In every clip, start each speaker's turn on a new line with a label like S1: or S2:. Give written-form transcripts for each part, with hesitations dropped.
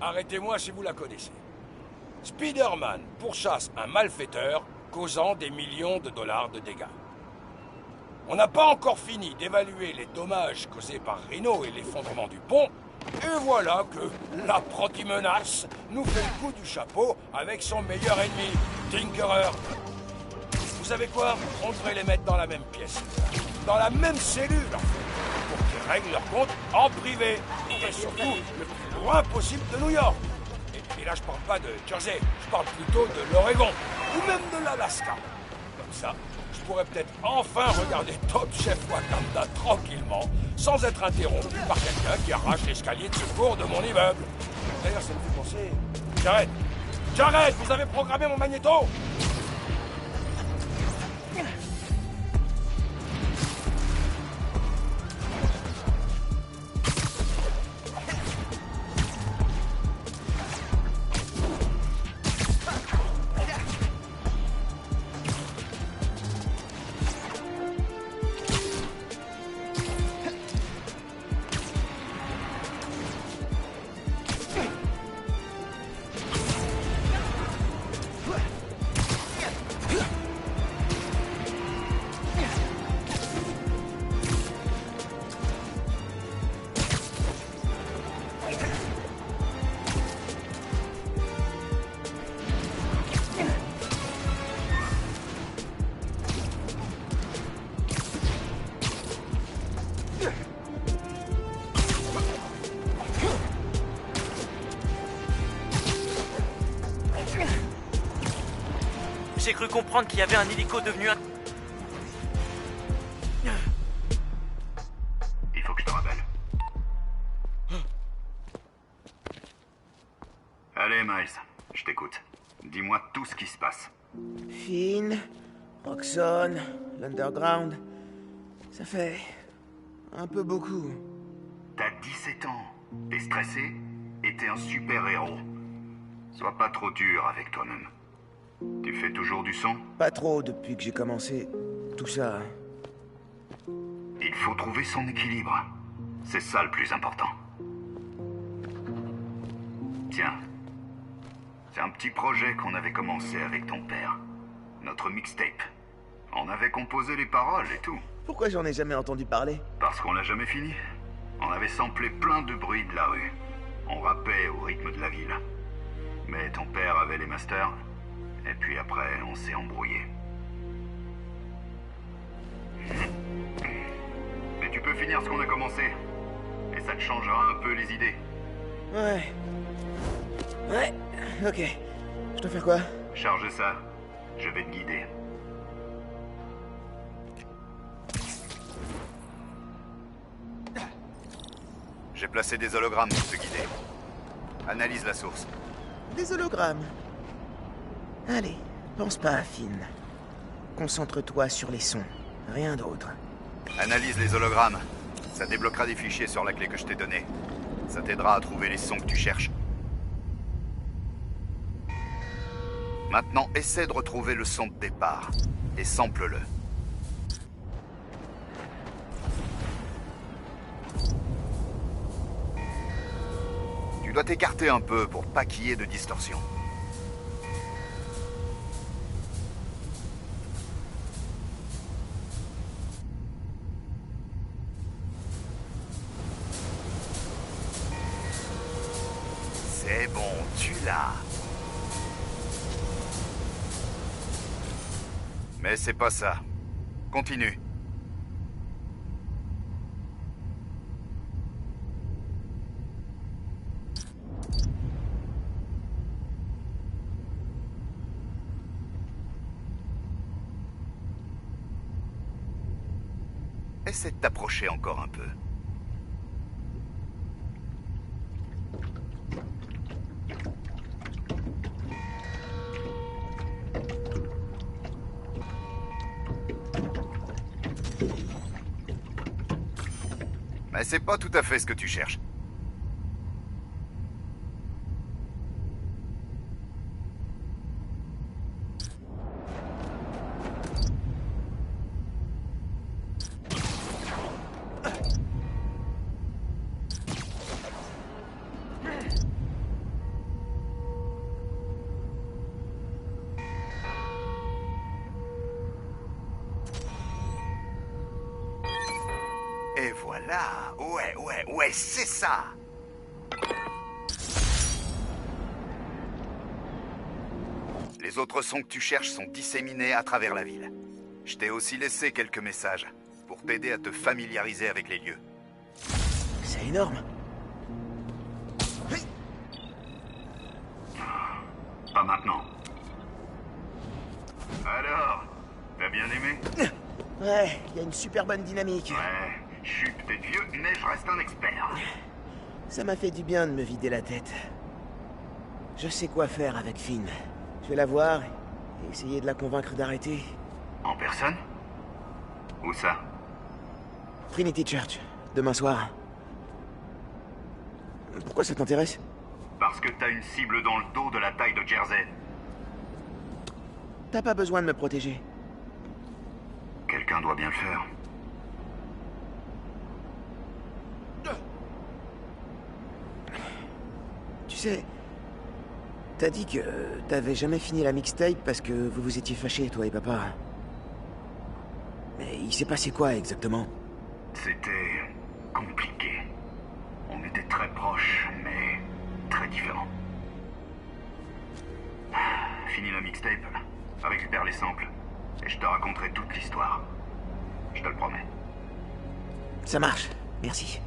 S1: Arrêtez-moi si vous la connaissez. Spider-Man pourchasse un malfaiteur causant des millions de dollars de dégâts. On n'a pas encore fini d'évaluer les dommages causés par Rhino et l'effondrement du pont, et voilà que l'apprenti menace nous fait le coup du chapeau avec son meilleur ennemi, Tinkerer. Vous savez quoi? On devrait les mettre dans la même pièce, dans la même cellule, en fait, pour qu'ils règlent leur compte en privé, et surtout le plus loin possible de New York. Et là, je parle pas de Jersey, je parle plutôt de l'Oregon, ou même de l'Alaska. Comme ça, je pourrais peut-être enfin regarder Top Chef Wakanda tranquillement, sans être interrompu par quelqu'un qui arrache l'escalier de secours de mon immeuble. D'ailleurs, ça me fait penser... Jared, vous avez programmé mon magnéto?
S2: J'ai cru comprendre qu'il y avait un hélico devenu un...
S3: Il faut que je te rappelle. Allez, Miles, je t'écoute. Dis-moi tout ce qui se passe.
S4: Finn, Roxxon, l'Underground... Ça fait... un peu beaucoup.
S3: T'as 17 ans, t'es stressé et t'es un super-héros. Sois pas trop dur avec toi-même. Tu fais toujours du sang?
S4: Pas trop depuis que j'ai commencé tout ça.
S3: Il faut trouver son équilibre. C'est ça le plus important. Tiens. C'est un petit projet qu'on avait commencé avec ton père. Notre mixtape. On avait composé les paroles et tout.
S4: Pourquoi j'en ai jamais entendu parler?
S3: Parce qu'on l'a jamais fini. On avait samplé plein de bruits de la rue. On rappait au rythme de la ville. Mais ton père avait les masters. Et puis après, on s'est embrouillé. Mais tu peux finir ce qu'on a commencé. Et ça te changera un peu les idées.
S4: Ouais. Ouais, ok. Je dois faire quoi?
S3: Charge ça. Je vais te guider. J'ai placé des hologrammes pour te guider. Analyse la source.
S4: Des hologrammes. Allez, pense pas à Finn. Concentre-toi sur les sons, rien d'autre.
S3: Analyse les hologrammes. Ça débloquera des fichiers sur la clé que je t'ai donnée. Ça t'aidera à trouver les sons que tu cherches. Maintenant, essaie de retrouver le son de départ. Et sample-le. Tu dois t'écarter un peu pour pas qu'il y ait de distorsion. C'est bon, tu l'as. Mais c'est pas ça. Continue. Essaie de t'approcher encore un peu. Mais c'est pas tout à fait ce que tu cherches. Voilà, ouais, c'est ça. Les autres sons que tu cherches sont disséminés à travers la ville. Je t'ai aussi laissé quelques messages pour t'aider à te familiariser avec les lieux.
S4: C'est énorme.
S3: Pas maintenant. Alors, t'as bien aimé?
S4: Ouais, il y a une super bonne dynamique.
S3: Ouais, je suis peut-être vieux, mais je reste un expert.
S4: Ça m'a fait du bien de me vider la tête. Je sais quoi faire avec Finn. Je vais la voir et essayer de la convaincre d'arrêter.
S3: En personne? Où ça?
S4: Trinity Church, demain soir. Pourquoi ça t'intéresse?
S3: Parce que t'as une cible dans le dos de la taille de Jersey.
S4: T'as pas besoin de me protéger.
S3: Quelqu'un doit bien le faire.
S4: Tu sais, t'as dit que t'avais jamais fini la mixtape parce que vous vous étiez fâchés, toi et papa. Mais il s'est passé quoi exactement?
S3: C'était compliqué. On était très proches, mais très différents. Fini la mixtape, récupère les samples, et je te raconterai toute l'histoire. Je te le promets.
S4: Ça marche, merci.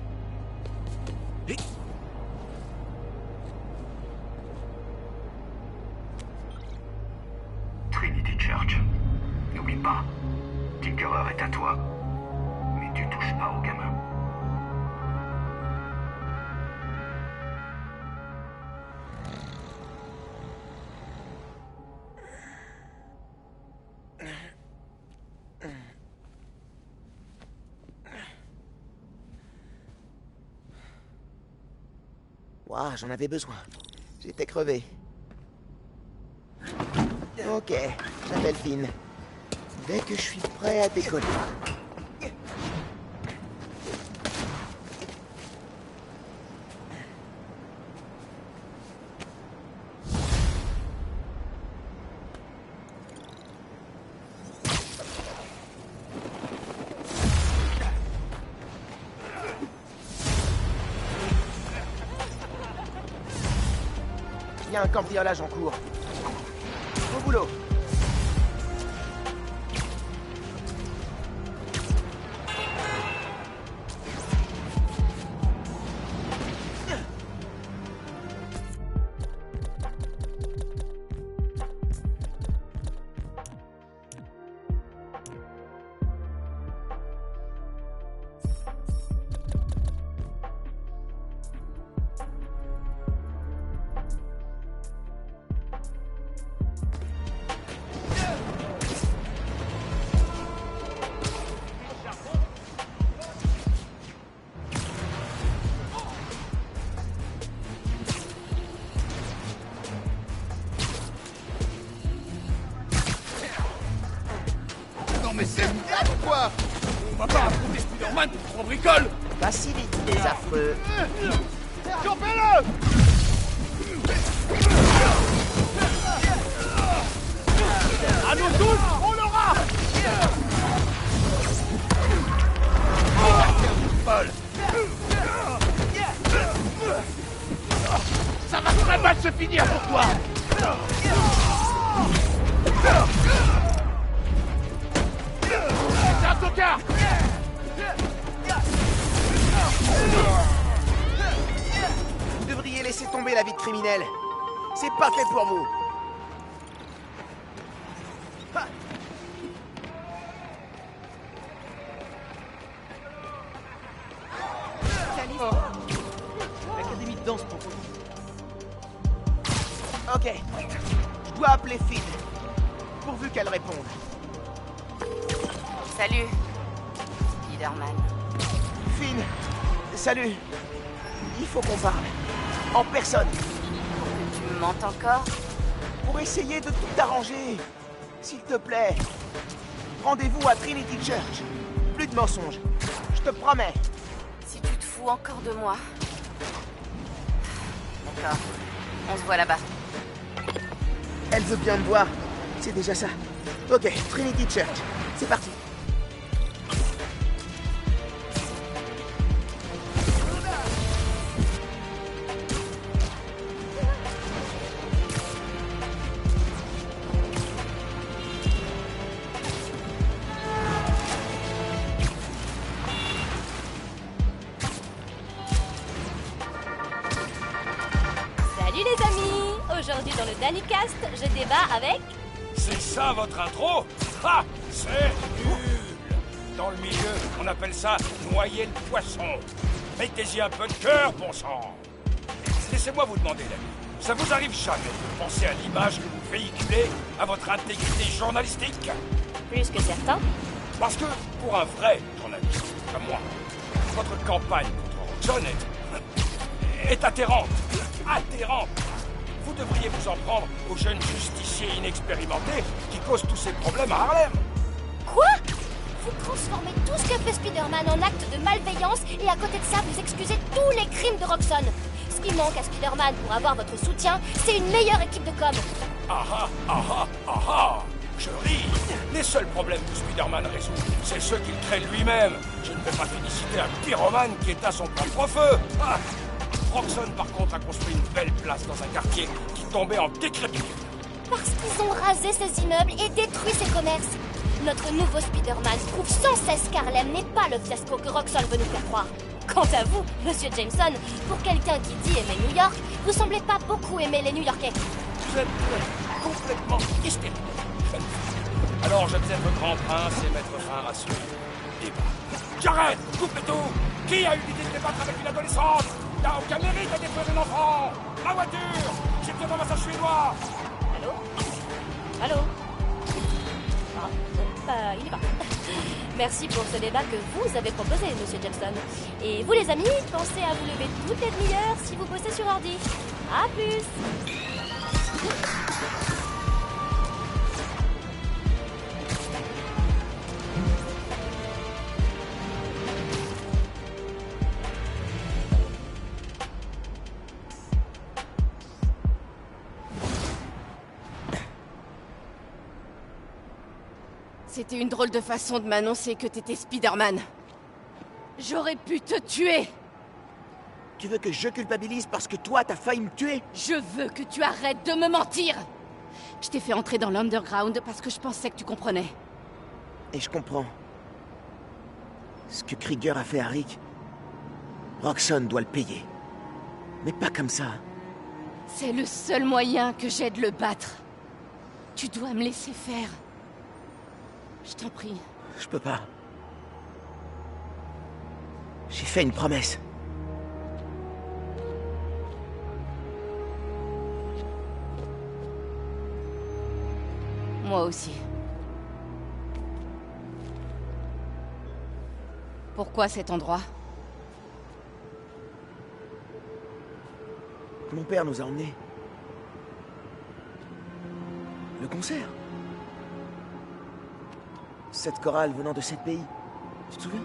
S3: Trinity Church. N'oublie pas, Tinkerer est à toi, mais tu touches pas au gamin.
S4: Ouah, j'en avais besoin. J'étais crevé. Ok, j'appelle Finn. Dès que je suis prêt à décoller. Il y a un cambriolage en cours. Au boulot.
S1: Mais c'est une blague ou quoi? On va pas affronter Spider-Man pour qu'on bricole.
S4: Pas si vite, les affreux.
S1: Chopez-le! À nous tous, on l'aura! Folle! Ça va très mal se finir pour toi! C'est un tocard!
S4: Vous devriez laisser tomber la vie de criminel. C'est pas fait pour vous.
S2: L'académie de danse propose.
S4: Ok. Je dois appeler Finn. Pourvu qu'elle réponde.
S5: Salut, Spider-Man.
S4: Finn, salut. Il faut qu'on parle. En personne.
S5: Tu me mentes encore?
S4: Pour essayer de tout arranger. S'il te plaît. Rendez-vous à Trinity Church. Plus de mensonges. Je te promets.
S5: Si tu te fous encore de moi... D'accord. On se voit là-bas.
S4: Elle veut bien me voir. C'est déjà ça. Ok, Trinity Church. C'est parti.
S6: les amis! Aujourd'hui dans le DannyCast, je débat avec...
S1: C'est ça votre intro? Ah, c'est nul. Dans le milieu, on appelle ça noyer le poisson. Mettez-y un peu de cœur, bon sang. Laissez-moi vous demander, l'ami. Ça vous arrive jamais de penser à l'image que vous véhiculez, à votre intégrité journalistique?
S6: Plus que certains.
S1: Parce que, pour un vrai journaliste, comme moi, votre campagne contre Roxxon est atterrante. Atterrante. Vous devriez vous en prendre aux jeunes justiciers inexpérimentés qui causent tous ces problèmes à Harlem.
S6: Quoi? Vous transformez tout ce que fait Spider-Man en acte de malveillance et à côté de ça, vous excusez tous les crimes de Roxxon. Ce qui manque à Spider-Man pour avoir votre soutien, c'est une meilleure équipe de com.
S1: Ah ah, ah ah, ah ah. Je ris. Les seuls problèmes que Spider-Man résout, c'est ceux qu'il crée lui-même. Je ne vais pas féliciter un pyromane qui éteint son propre feu. Ah. Roxxon, par contre, a construit une belle place dans un quartier qui tombait en décrépitude.
S6: Parce qu'ils ont rasé ces immeubles et détruit ces commerces. Notre nouveau Spider-Man prouve sans cesse qu'Harlem n'est pas le fiasco que Roxxon veut nous faire croire. Quant à vous, Monsieur Jameson, pour quelqu'un qui dit aimer New York, vous semblez pas beaucoup aimer les New-Yorkais.
S1: Vous êtes complètement hystérique. Alors je vais être grand prince et mettre fin à ce débat. J'arrête, coupez tout. Qui a eu l'idée de débattre avec une adolescente? T'as aucun mérite à détruire un enfant. Ma voiture. J'ai besoin d'un massage suédois.
S6: Allô? Allô? Ah, bon, il est pas. Merci pour ce débat que vous avez proposé, Monsieur Jameson. Et vous, les amis, pensez à vous lever toutes les demi-heures si vous bossez sur ordi. À plus!
S5: C'était une drôle de façon de m'annoncer que t'étais Spider-Man. J'aurais pu te tuer.
S4: Tu veux que je culpabilise parce que toi, t'as failli me tuer?
S5: Je veux que tu arrêtes de me mentir. Je t'ai fait entrer dans l'underground parce que je pensais que tu comprenais.
S4: Et je comprends. Ce que Krieger a fait à Rick, Roxxon doit le payer. Mais pas comme ça.
S5: C'est le seul moyen que j'ai de le battre. Tu dois me laisser faire. Je t'en prie.
S4: Je peux pas. J'ai fait une promesse.
S5: Moi aussi. Pourquoi cet endroit?
S4: Mon père nous a emmenés. Le concert. Cette chorale venant de 7 pays. Tu te souviens?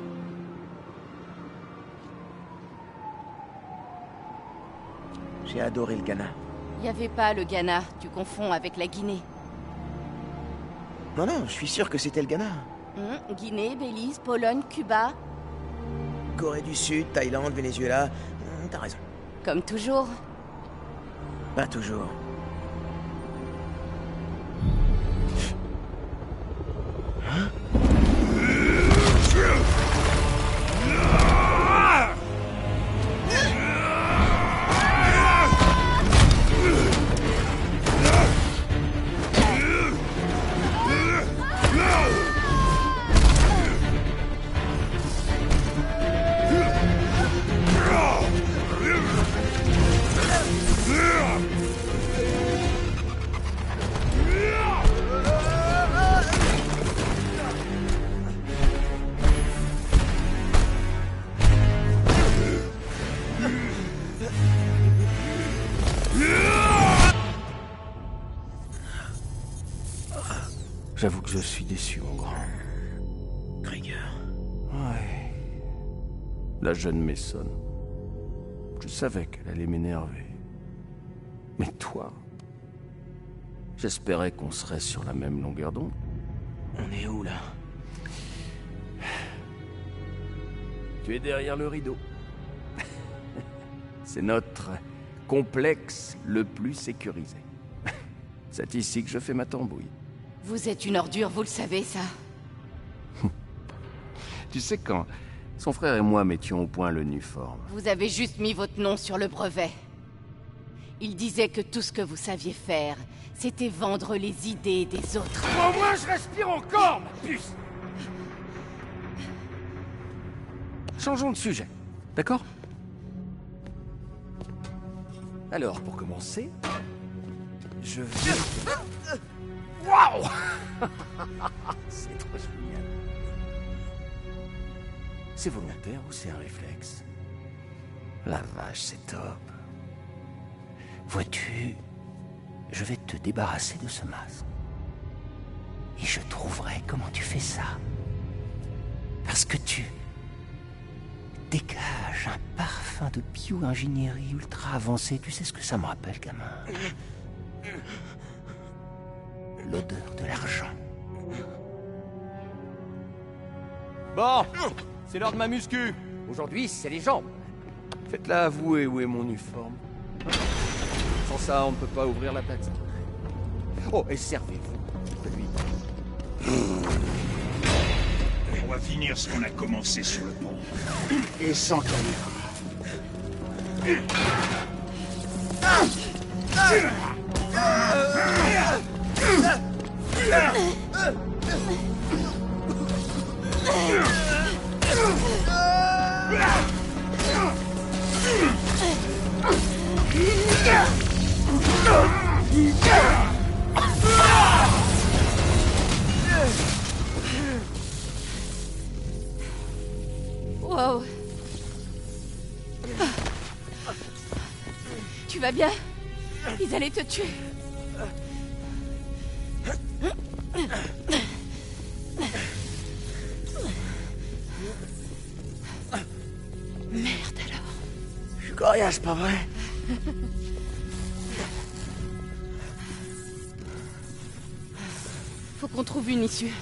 S4: J'ai adoré le Ghana.
S5: Y avait pas le Ghana, tu confonds avec la Guinée.
S4: Non, non, je suis sûr que c'était le Ghana.
S5: Guinée, Belize, Pologne, Cuba.
S4: Corée du Sud, Thaïlande, Venezuela. T'as raison.
S5: Comme toujours.
S4: Pas toujours.
S7: J'avoue que je suis déçu, mon grand.
S4: Krieger.
S7: Ouais. La jeune Mason. Je savais qu'elle allait m'énerver. Mais toi... J'espérais qu'on serait sur la même longueur d'onde.
S4: On est où, là?
S7: Tu es derrière le rideau. C'est notre complexe le plus sécurisé. C'est ici que je fais ma tambouille.
S5: Vous êtes une ordure, vous le savez, ça.
S7: Tu sais, quand son frère et moi mettions au point le Nuform,
S5: Vous avez juste mis votre nom sur le brevet. Il disait que tout ce que vous saviez faire, c'était vendre les idées des autres.
S1: Au moins, je respire encore, ma puce!
S7: Changeons de sujet, d'accord? Alors, pour commencer, je vais... Waouh! C'est trop génial. C'est volontaire ou c'est un réflexe? La vache, c'est top. Vois-tu, je vais te débarrasser de ce masque. Et je trouverai comment tu fais ça. Parce que tu dégages un parfum de bio-ingénierie ultra avancé. Tu sais ce que ça me rappelle, gamin? L'odeur de l'argent. Bon, c'est l'heure de ma muscu. Aujourd'hui, c'est les jambes. Faites-la avouer où est mon uniforme. Sans ça, on ne peut pas ouvrir la plaque. Oh, et servez-vous. Lui.
S8: On va finir ce qu'on a commencé sur le pont. Et sans caméra.
S5: Wow. Tu vas bien? Ils allaient te tuer. Merde alors.
S4: Je suis coriace, pas vrai?
S5: Faut qu'on trouve une issue.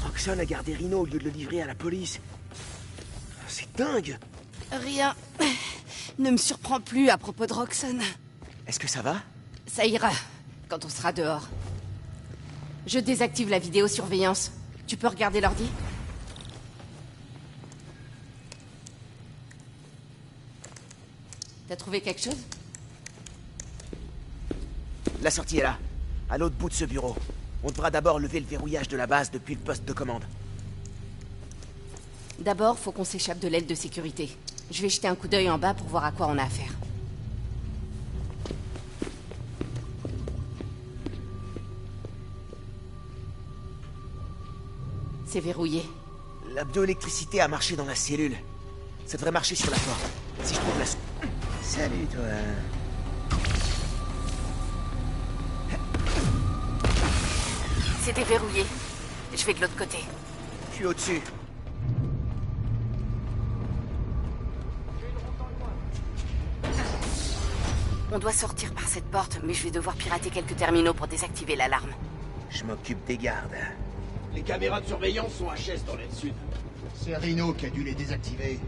S4: Roxxon a gardé Rhino au lieu de le livrer à la police. C'est dingue!
S5: Rien ne me surprend plus à propos de Roxxon.
S4: Est-ce que ça va?
S5: Ça ira, quand on sera dehors. Je désactive la vidéosurveillance. Tu peux regarder l'ordi? T'as trouvé quelque chose?
S4: La sortie est là, à l'autre bout de ce bureau. On devra d'abord lever le verrouillage de la base depuis le poste de commande.
S5: D'abord, faut qu'on s'échappe de l'aile de sécurité. Je vais jeter un coup d'œil en bas pour voir à quoi on a affaire. C'est verrouillé.
S4: La bioélectricité a marché dans la cellule. Ça devrait marcher sur la porte. Si je trouve la... Salut, toi.
S5: C'est déverrouillé. Je vais de l'autre côté.
S4: Je suis au-dessus.
S5: On doit sortir par cette porte, mais je vais devoir pirater quelques terminaux pour désactiver l'alarme.
S4: Je m'occupe des gardes.
S2: Les caméras de surveillance sont à Chess dans l'aile sud.
S8: C'est Rhino qui a dû les désactiver.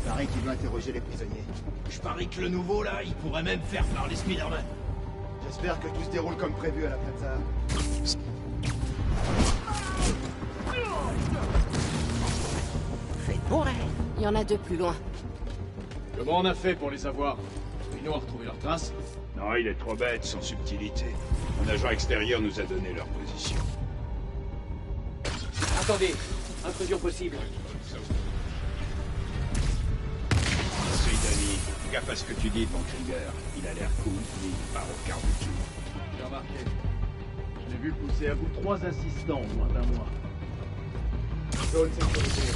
S8: Paraît qu'il doit interroger les prisonniers.
S2: Je parie que le nouveau, là, il pourrait même faire parler Spider-Man.
S8: J'espère que tout se déroule comme prévu à la plaza.
S4: Faites pour elle.
S5: Il y en a deux plus loin.
S9: Comment on a fait pour les avoir? Rhino a retrouvé leurs traces?
S8: Non, il est trop bête, sans subtilité. Un agent extérieur nous a donné leur position.
S2: Attendez, intrusion possible.
S8: C'est Danny. Fais gaffe à ce que tu dis, ton Krieger. Il a l'air cool, mais il part au quart de tour.
S9: J'ai remarqué. Je l'ai vu pousser à bout 3 assistants en moins d'un mois.
S8: Zone sécurisée.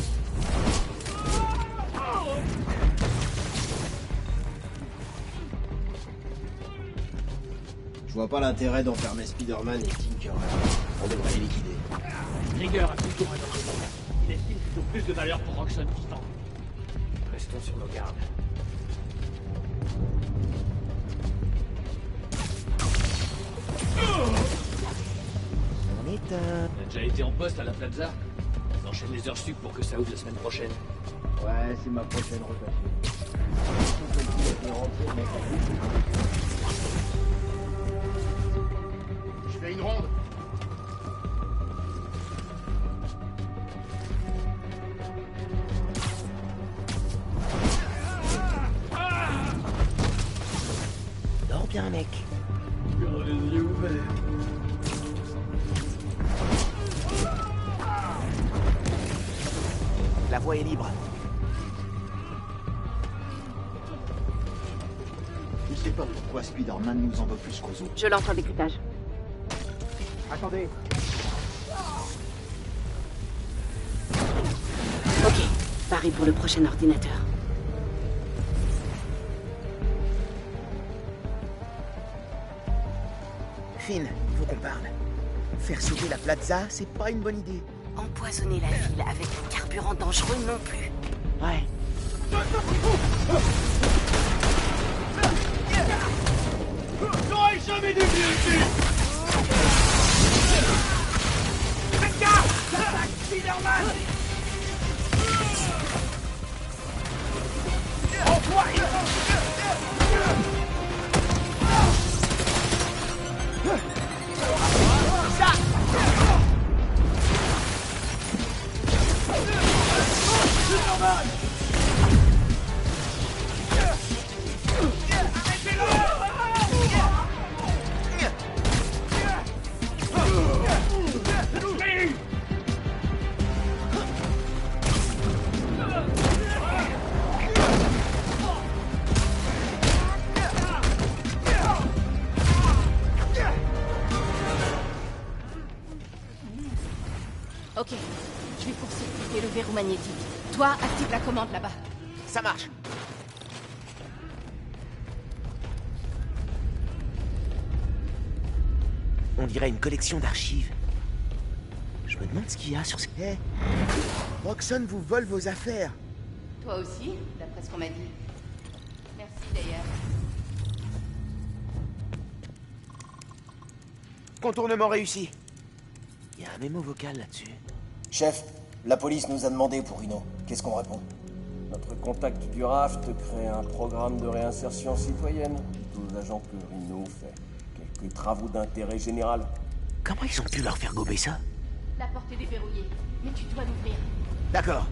S2: Je vois pas l'intérêt d'enfermer Spider-Man et Tinker. On devrait les liquider.
S10: Krieger a toujours un argument. Il estime qu'ils ont plus de valeur pour Roxxon Titan.
S2: Restons sur nos gardes.
S4: On est un...
S10: On a déjà été en poste à la plaza. On enchaîne les heures sup pour que ça ouvre la semaine prochaine.
S2: Ouais, c'est ma prochaine rotation.
S8: Je fais une ronde.
S4: mec.
S9: Garde les yeux ouverts.
S4: La voie est libre.
S2: Je sais pas pourquoi Spider-Man nous en veut plus qu'aux autres.
S5: Je lance un décryptage.
S4: Attendez.
S5: Ok, pareil pour le prochain ordinateur.
S4: Finn, faut qu'on parle. Faire sauter la plaza, c'est pas une bonne idée.
S5: Empoisonner la ville avec un carburant dangereux non plus.
S4: Ouais.
S10: J'aurais jamais dû venir ici. Faites gaffe! J'attaque Spider-Man!
S5: Ok, je vais court-circuiter le verrou magnétique. Toi, active la commande là-bas.
S4: Ça marche. On dirait une collection d'archives. Je me demande ce qu'il y a sur ce... Hé, Roxxon vous vole vos affaires.
S5: Toi aussi, d'après ce qu'on m'a dit. Merci d'ailleurs.
S4: Contournement réussi. Il y a un mémo vocal là-dessus.
S2: Chef, la police nous a demandé pour Rhino. Qu'est-ce qu'on répond?
S7: Notre contact du RAFT crée un programme de réinsertion citoyenne. Dites aux agents que Rhino fait quelques travaux d'intérêt général.
S4: Comment ils ont pu leur faire gober ça?
S5: La porte est déverrouillée, mais tu dois l'ouvrir.
S4: D'accord.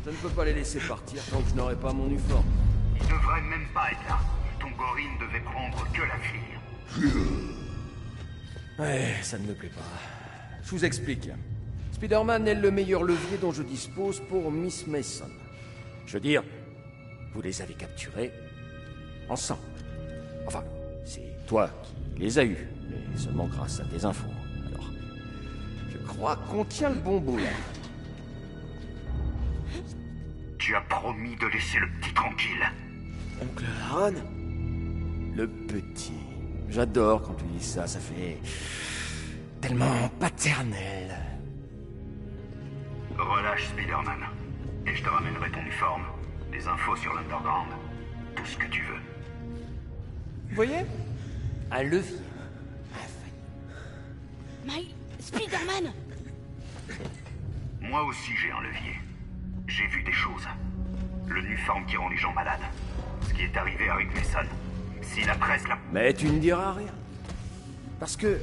S7: Je ne peux pas les laisser partir tant que je n'aurai pas mon uniforme.
S3: Il devrait même pas être là. Ton gorille ne devait prendre que la fille.
S7: Ouais, ça ne me plaît pas. Je vous explique. Spider-Man est le meilleur levier dont je dispose pour Miss Mason. Je veux dire, vous les avez capturés ensemble. Enfin, c'est toi qui les as eus, mais seulement grâce à tes infos. Alors, je crois qu'on tient le bon bout là.
S3: Tu as promis de laisser le petit tranquille.
S4: Oncle Aaron?
S7: Le petit. J'adore quand tu dis ça, ça fait tellement paternel.
S3: Relâche Spider-Man. Et je te ramènerai ton uniforme, des infos sur l'Underground, tout ce que tu veux.
S7: Vous voyez? Un levier.
S5: Miles, Spider-Man!
S3: Moi aussi j'ai un levier. J'ai vu des choses. Le uniforme qui rend les gens malades. Ce qui est arrivé à Rick Mason. Si la presse l'a...
S7: Mais tu ne diras rien. Parce que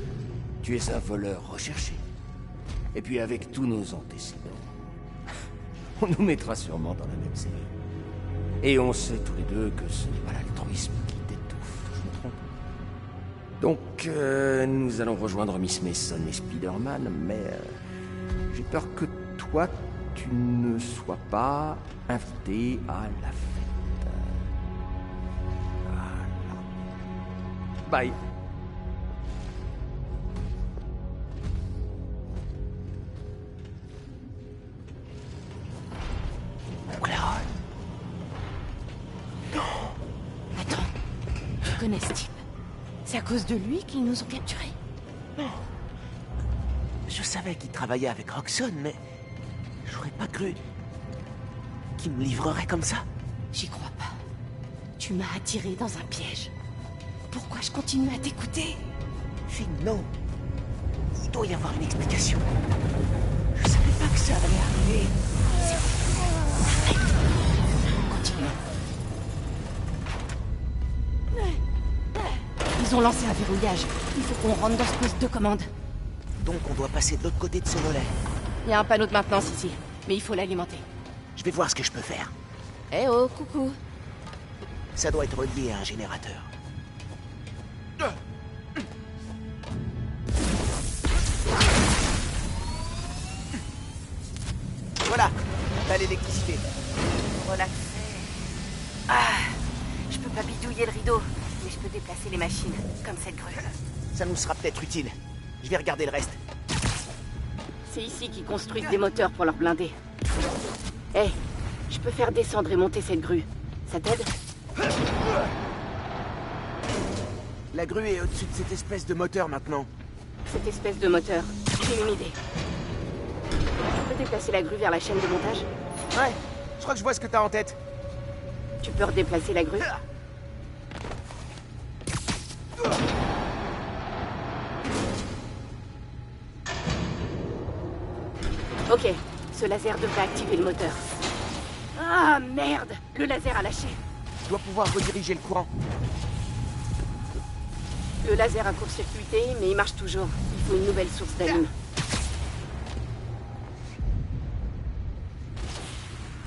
S7: tu es un voleur recherché. Et puis avec tous nos antécédents, on nous mettra sûrement dans la même série. Et on sait tous les deux que ce n'est pas l'altruisme qui t'étouffe. Je me trompe. Donc, nous allons rejoindre Miss Mason et Spider-Man, mais j'ai peur que toi, tu ne sois pas invité à la fête. Voilà. Bye.
S4: Oncle Aaron? Non.
S5: Attends, tu connais ce type? C'est à cause de lui qu'ils nous ont capturés?
S4: Non. Je savais qu'il travaillait avec Roxxon, mais... j'aurais pas cru... qu'il me livrerait comme ça.
S5: J'y crois pas. Tu m'as attiré dans un piège. Pourquoi je continue à t'écouter?
S4: Finn, non. Il doit y avoir une explication. Je savais pas que ça allait arriver.
S5: Continue. Ils ont lancé un verrouillage. Il faut qu'on rentre dans ce poste de commande.
S4: Donc on doit passer de l'autre côté de ce volet.
S5: Il y a un panneau de maintenance ici, mais il faut l'alimenter.
S4: Je vais voir ce que je peux faire.
S5: Eh oh, coucou.
S4: Ça doit être relié à un générateur. Voilà, t'as l'électricité.
S11: Relaxé. Ah, je peux pas bidouiller le rideau, mais je peux déplacer les machines, comme cette grue.
S4: Ça nous sera peut-être utile. Je vais regarder le reste.
S11: C'est ici qu'ils construisent des moteurs pour leurs blindés. Eh, je peux faire descendre et monter cette grue. Ça t'aide?
S4: La grue est au-dessus de cette espèce de moteur maintenant.
S11: Cette espèce de moteur. J'ai une idée. Tu peux déplacer la grue vers la chaîne de montage?
S4: Ouais, je crois que je vois ce que t'as en tête.
S11: Tu peux redéplacer la grue? Ok, ce laser devrait activer le moteur. Ah merde! Le laser a lâché.
S4: Je dois pouvoir rediriger le courant.
S11: Le laser a court-circuité, mais il marche toujours. Il faut une nouvelle source d'allume.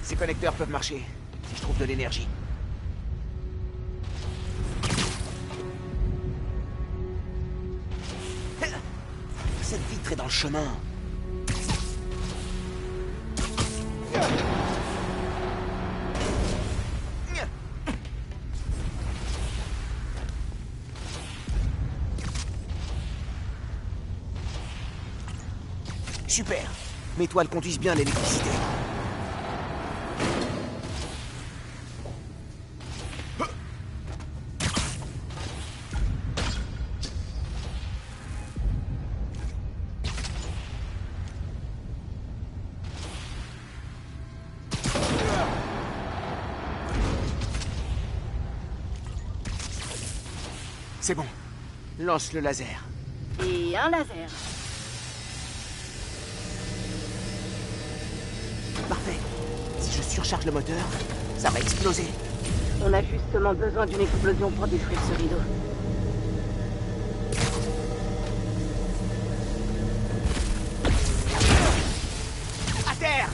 S4: Ces connecteurs peuvent marcher, si je trouve de l'énergie. Cette vitre est dans le chemin. Super. Mes toiles conduisent bien l'électricité. C'est bon. Lance le laser.
S11: Et un laser.
S4: Parfait. Si je surcharge le moteur, ça va exploser.
S11: On a justement besoin d'une explosion pour détruire ce rideau.
S4: À terre!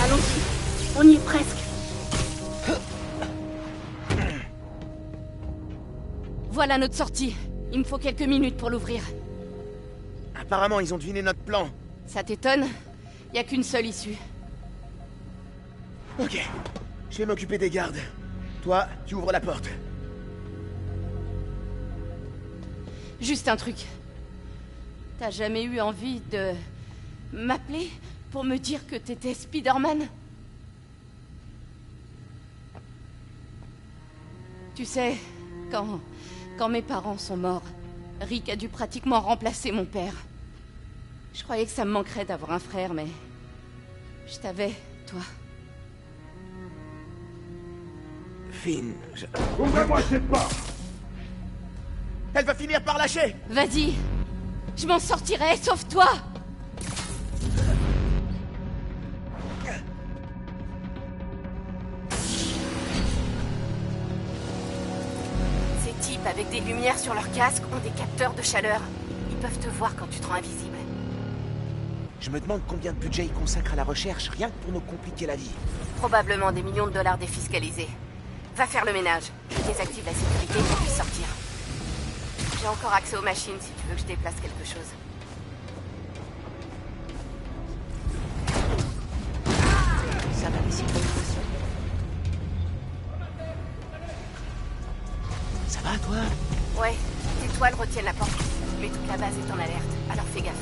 S11: Allons-y. On y est presque.
S5: Voilà notre sortie. Il me faut quelques minutes pour l'ouvrir.
S4: Apparemment, ils ont deviné notre plan.
S5: Ça t'étonne? Y a qu'une seule issue.
S4: Ok. Je vais m'occuper des gardes. Toi, tu ouvres la porte.
S5: Juste un truc. T'as jamais eu envie de... m'appeler pour me dire que t'étais Spider-Man? Tu sais, quand mes parents sont morts, Rick a dû pratiquement remplacer mon père. Je croyais que ça me manquerait d'avoir un frère, mais... je t'avais, toi.
S4: Finn,
S8: Ouvrez-moi cette porte!
S4: Elle va finir par lâcher!
S5: Vas-y! Je m'en sortirai, sauve-toi!
S11: Ces types avec des lumières sur leur casque ont des capteurs de chaleur. Ils peuvent te voir quand tu te rends invisible.
S4: Je me demande combien de budget ils consacrent à la recherche, rien que pour nous compliquer la vie.
S11: Probablement des millions de dollars défiscalisés. Va faire le ménage. Je désactive la sécurité pour puisse sortir. J'ai encore accès aux machines si tu veux que je déplace quelque chose.
S4: Ça va ici. Ça va, toi?
S11: Ouais, tes toiles retiennent la porte. Mais toute la base est en alerte, alors fais gaffe.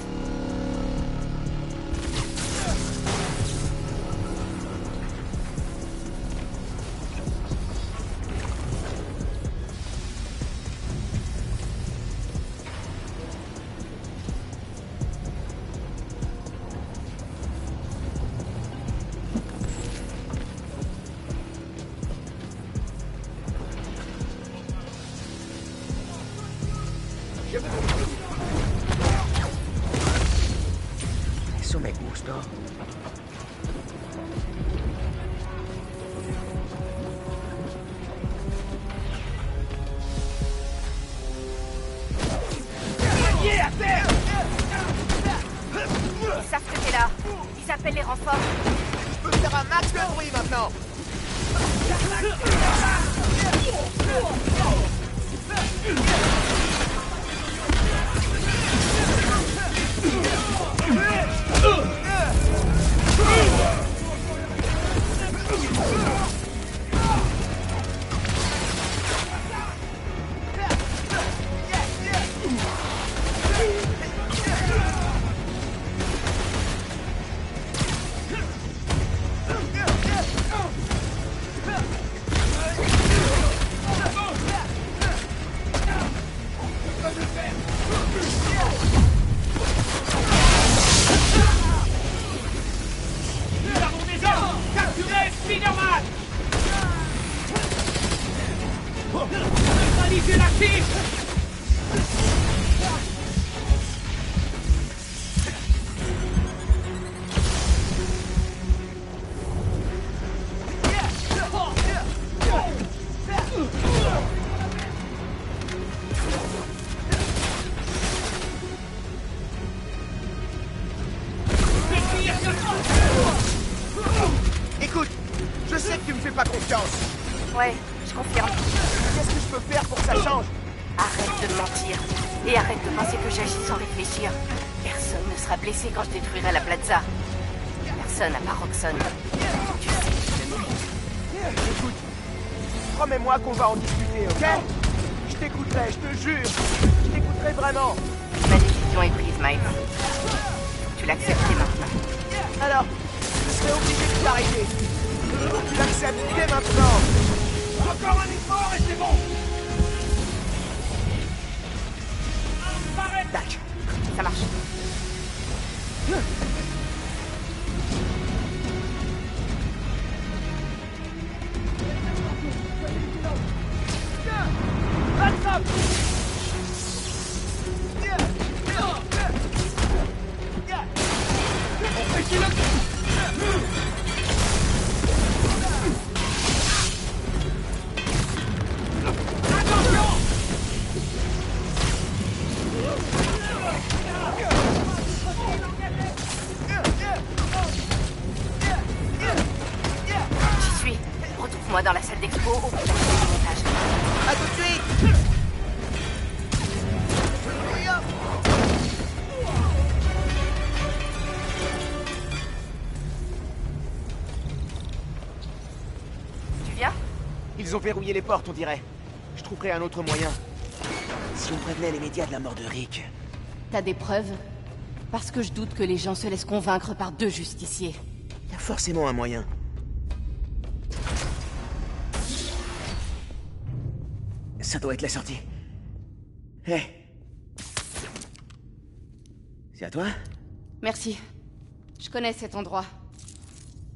S4: Eso me gustó.
S10: Yeah,
S4: Max de bruit maintenant. Écoute, je sais que tu me fais pas confiance.
S11: Ouais, je confirme.
S4: Qu'est-ce que je peux faire pour que ça change?
S11: Arrête de mentir. Et arrête de penser que j'agis sans réfléchir. Personne ne sera blessé quand je détruirai la plaza. Personne à part Roxxon. Tu sais que je le mérite.
S4: Écoute, promets-moi qu'on va en discuter, ok? Je t'écouterai, je te jure. Je t'écouterai vraiment.
S11: Ma décision est prise, Miles. Tu l'acceptes maintenant.
S4: Alors, je serai obligé de t'arrêter. Tu l'acceptes dès maintenant.
S10: Encore un effort et c'est bon.
S4: Tac.
S11: Ça marche. J'y suis. Retrouve-moi dans la salle d'expo au plus tard du montage.
S4: À tout de suite.
S11: Tu viens?
S4: Ils ont verrouillé les portes, on dirait. Je trouverai un autre moyen. Si on prévenait les médias de la mort de Rick.
S5: T'as des preuves? Parce que je doute que les gens se laissent convaincre par deux justiciers.
S4: Y a forcément un moyen. Ça doit être la sortie. Hé. C'est à toi?
S5: Merci. Je connais cet endroit.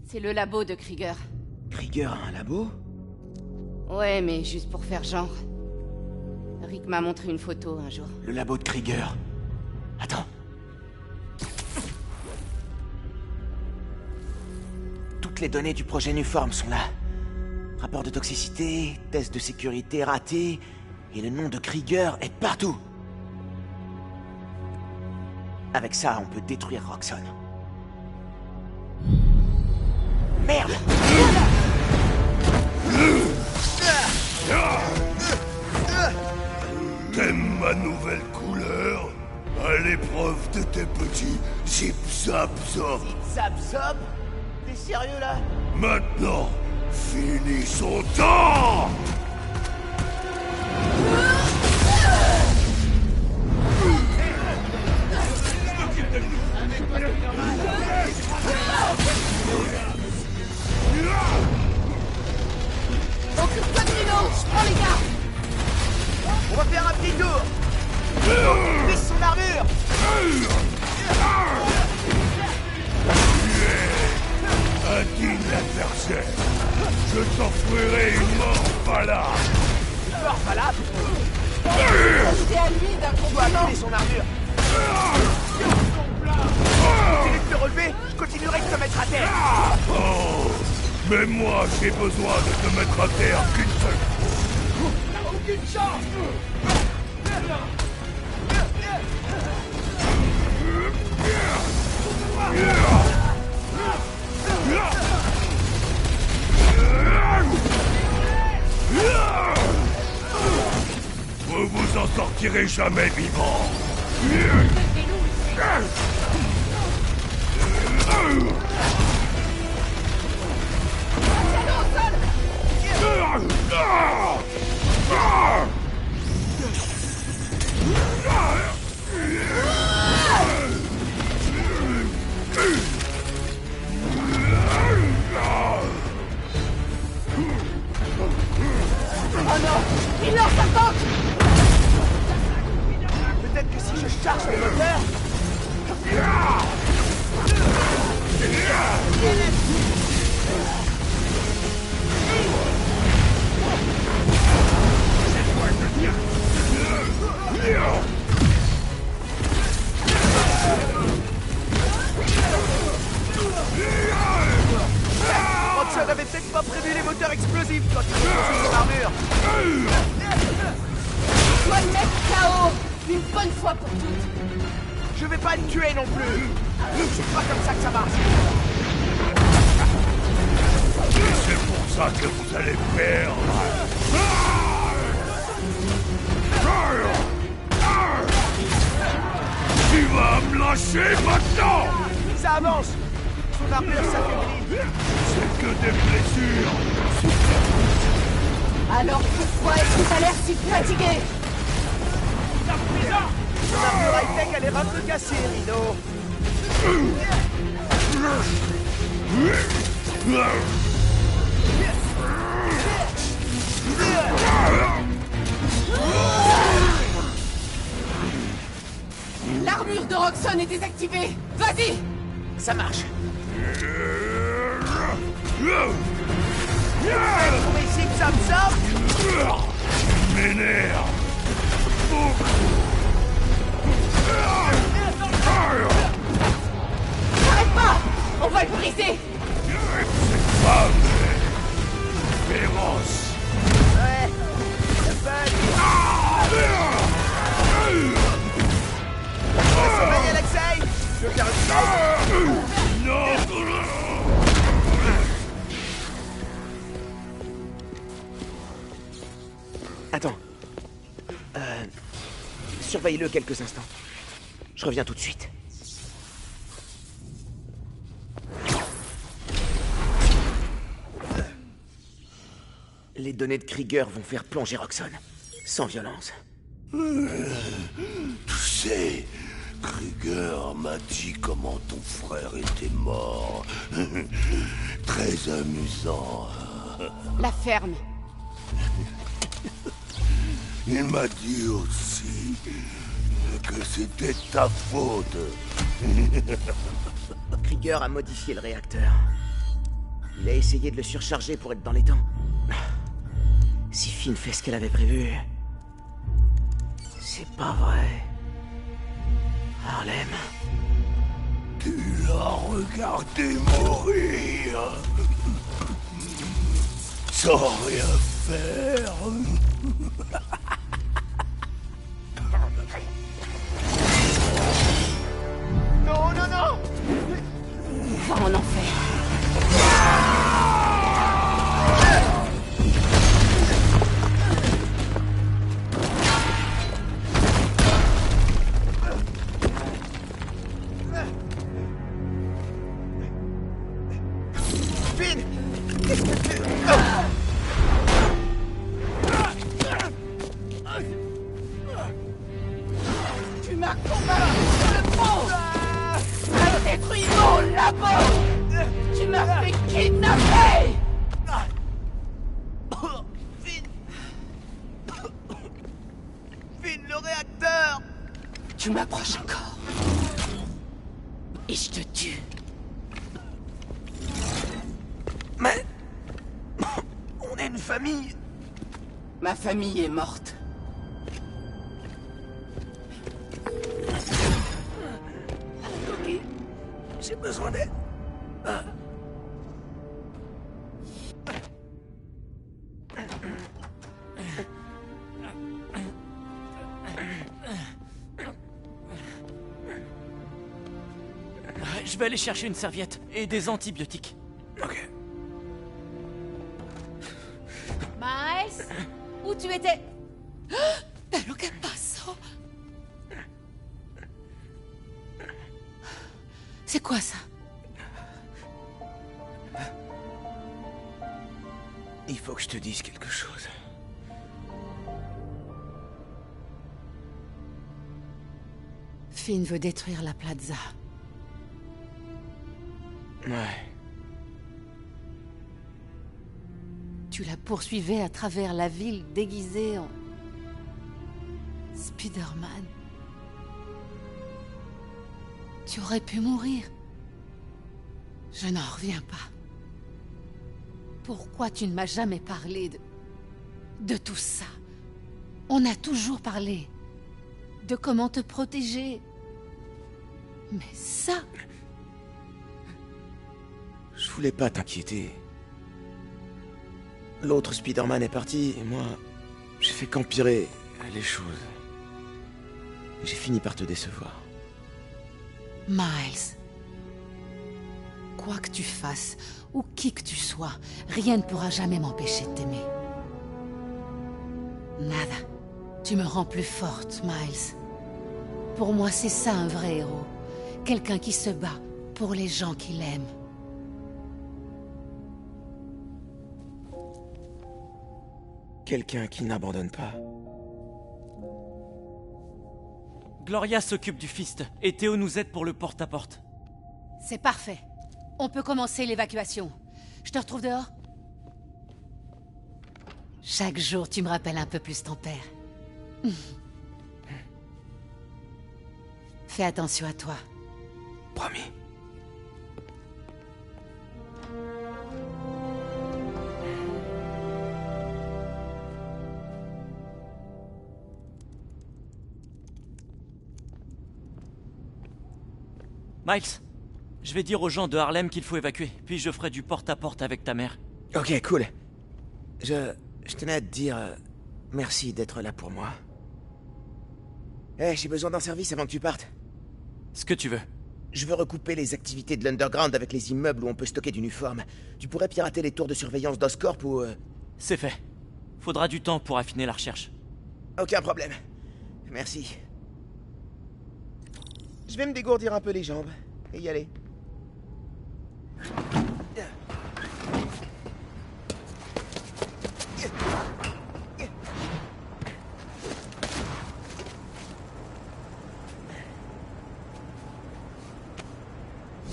S5: C'est le labo de Krieger.
S4: Krieger a un labo?
S5: Ouais, mais juste pour faire genre. Rick m'a montré une photo un jour.
S4: Le labo de Krieger. Attends. Toutes les données du projet Nuform sont là. Rapport de toxicité, test de sécurité raté, et le nom de Krieger est partout. Avec ça, on peut détruire Roxxon. Merde!
S12: T'aimes ma nouvelle couleur? À l'épreuve de tes petits zip-zap-zop.
S4: Zap-zop? T'es sérieux là?
S12: Maintenant, finis son temps!
S4: Occupe-toi de Nino! Prends les gars! On va faire un petit tour! Vise son armure!
S12: Un digne adversaire. Je t'offrirai une mort valable.
S4: Une mort valable?
S5: C'est à lui d'un
S4: On doit activer son armure. Continue de te relever, je continuerai de te mettre à terre.
S12: Oh, mais moi, j'ai besoin de te mettre à terre qu'une seule fois.
S10: T'as aucune chance.
S12: vous en sortirez jamais vivant.
S13: Oh non! Il lance sa tank! Peut-être que si je charge le moteur... Roxxon avait peut-être pas prévu les moteurs explosifs quand il a construit son armure.
S11: Je dois le mettre KO une bonne fois pour toutes.
S13: Je vais pas le tuer non plus. C'est pas comme ça que ça marche.
S12: Et c'est pour ça que vous allez perdre. Tu vas me lâcher maintenant.
S13: Ça avance. Son armure s'affaiblit.
S12: C'est que des blessures.
S11: Alors pourquoi est-ce que t'as l'air si fatigué?
S13: Son armure high-tech a l'air un peu cassée, Rhino.
S11: L'armure de Roxxon est désactivée. Vas-y.
S13: Ça marche. Pour ici que ça me sort.
S12: M'énerve.
S11: Arrête pas. On va le briser.
S12: C'est pas vrai. Féroce.
S13: Ouais. Surveille Alexei. Je veux faire une chose.
S12: Non.
S4: Attends. Surveille-le quelques instants. Je reviens tout de suite. Les données de Krieger vont faire plonger Roxxon. Sans violence.
S12: Tu sais, Krieger m'a dit comment ton frère était mort. Très amusant.
S5: La ferme.
S12: Il m'a dit aussi que c'était ta faute.
S4: Krieger a modifié le réacteur. Il a essayé de le surcharger pour être dans les temps. Si Finn fait ce qu'elle avait prévu... C'est pas vrai. Harlem...
S12: Tu l'as regardé mourir. Sans rien faire.
S13: Non, non, non.
S5: Va en enfer.
S13: Finn, qu'est-ce que tu...
S11: Tu m'as convaincu le fond. T'as détruit mon labo. Tu m'as fait kidnapper.
S13: Finn, le réacteur.
S11: Tu m'approches encore. Et je te tue.
S13: Mais... On est une famille.
S11: Ma famille est morte.
S13: Ok. J'ai besoin d'aide.
S10: Je vais aller chercher une serviette et des antibiotiques.
S13: Ok.
S6: Miles, où tu étais?
S5: Pero que pasó? C'est quoi ça?
S4: Il faut que je te dise quelque chose.
S5: Finn veut détruire la plaza.
S4: Ouais.
S5: Tu la poursuivais à travers la ville déguisée en... Spider-Man. Tu aurais pu mourir. Je n'en reviens pas. Pourquoi tu ne m'as jamais parlé de tout ça? On a toujours parlé de comment te protéger. Mais ça...
S4: Je voulais pas t'inquiéter. L'autre Spider-Man est parti, et moi, j'ai fait qu'empirer les choses. J'ai fini par te décevoir.
S5: Miles, quoi que tu fasses, ou qui que tu sois, rien ne pourra jamais m'empêcher de t'aimer. Nada. Tu me rends plus forte, Miles. Pour moi, c'est ça un vrai héros. Quelqu'un qui se bat pour les gens qu'il aime.
S4: Quelqu'un qui n'abandonne pas.
S14: Gloria s'occupe du Fist, et Théo nous aide pour le porte-à-porte.
S5: C'est parfait. On peut commencer l'évacuation. Je te retrouve dehors? Chaque jour, tu me rappelles un peu plus ton père. Fais attention à toi.
S4: Promis.
S14: Miles, je vais dire aux gens de Harlem qu'il faut évacuer, puis je ferai du porte-à-porte avec ta mère.
S4: Ok, cool. Je tenais à te dire... merci d'être là pour moi. J'ai besoin d'un service avant que tu partes.
S14: Ce que tu veux.
S4: Je veux recouper les activités de l'Underground avec les immeubles où on peut stocker d'uniformes. Tu pourrais pirater les tours de surveillance d'Oscorp ou...
S14: C'est fait. Faudra du temps pour affiner la recherche.
S4: Aucun problème. Merci. Je vais me dégourdir un peu les jambes et y aller.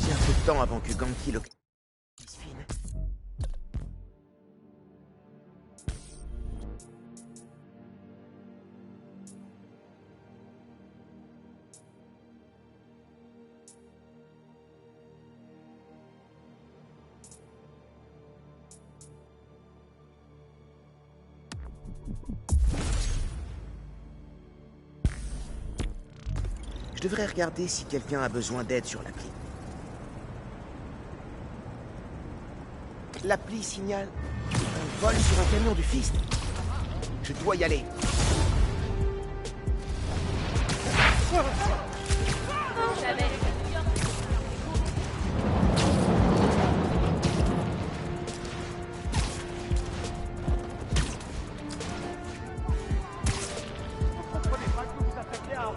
S4: J'ai un peu de temps avant que Ganki le... Je devrais regarder si quelqu'un a besoin d'aide sur l'appli. L'appli signale un vol sur un camion du Fist. Je dois y aller.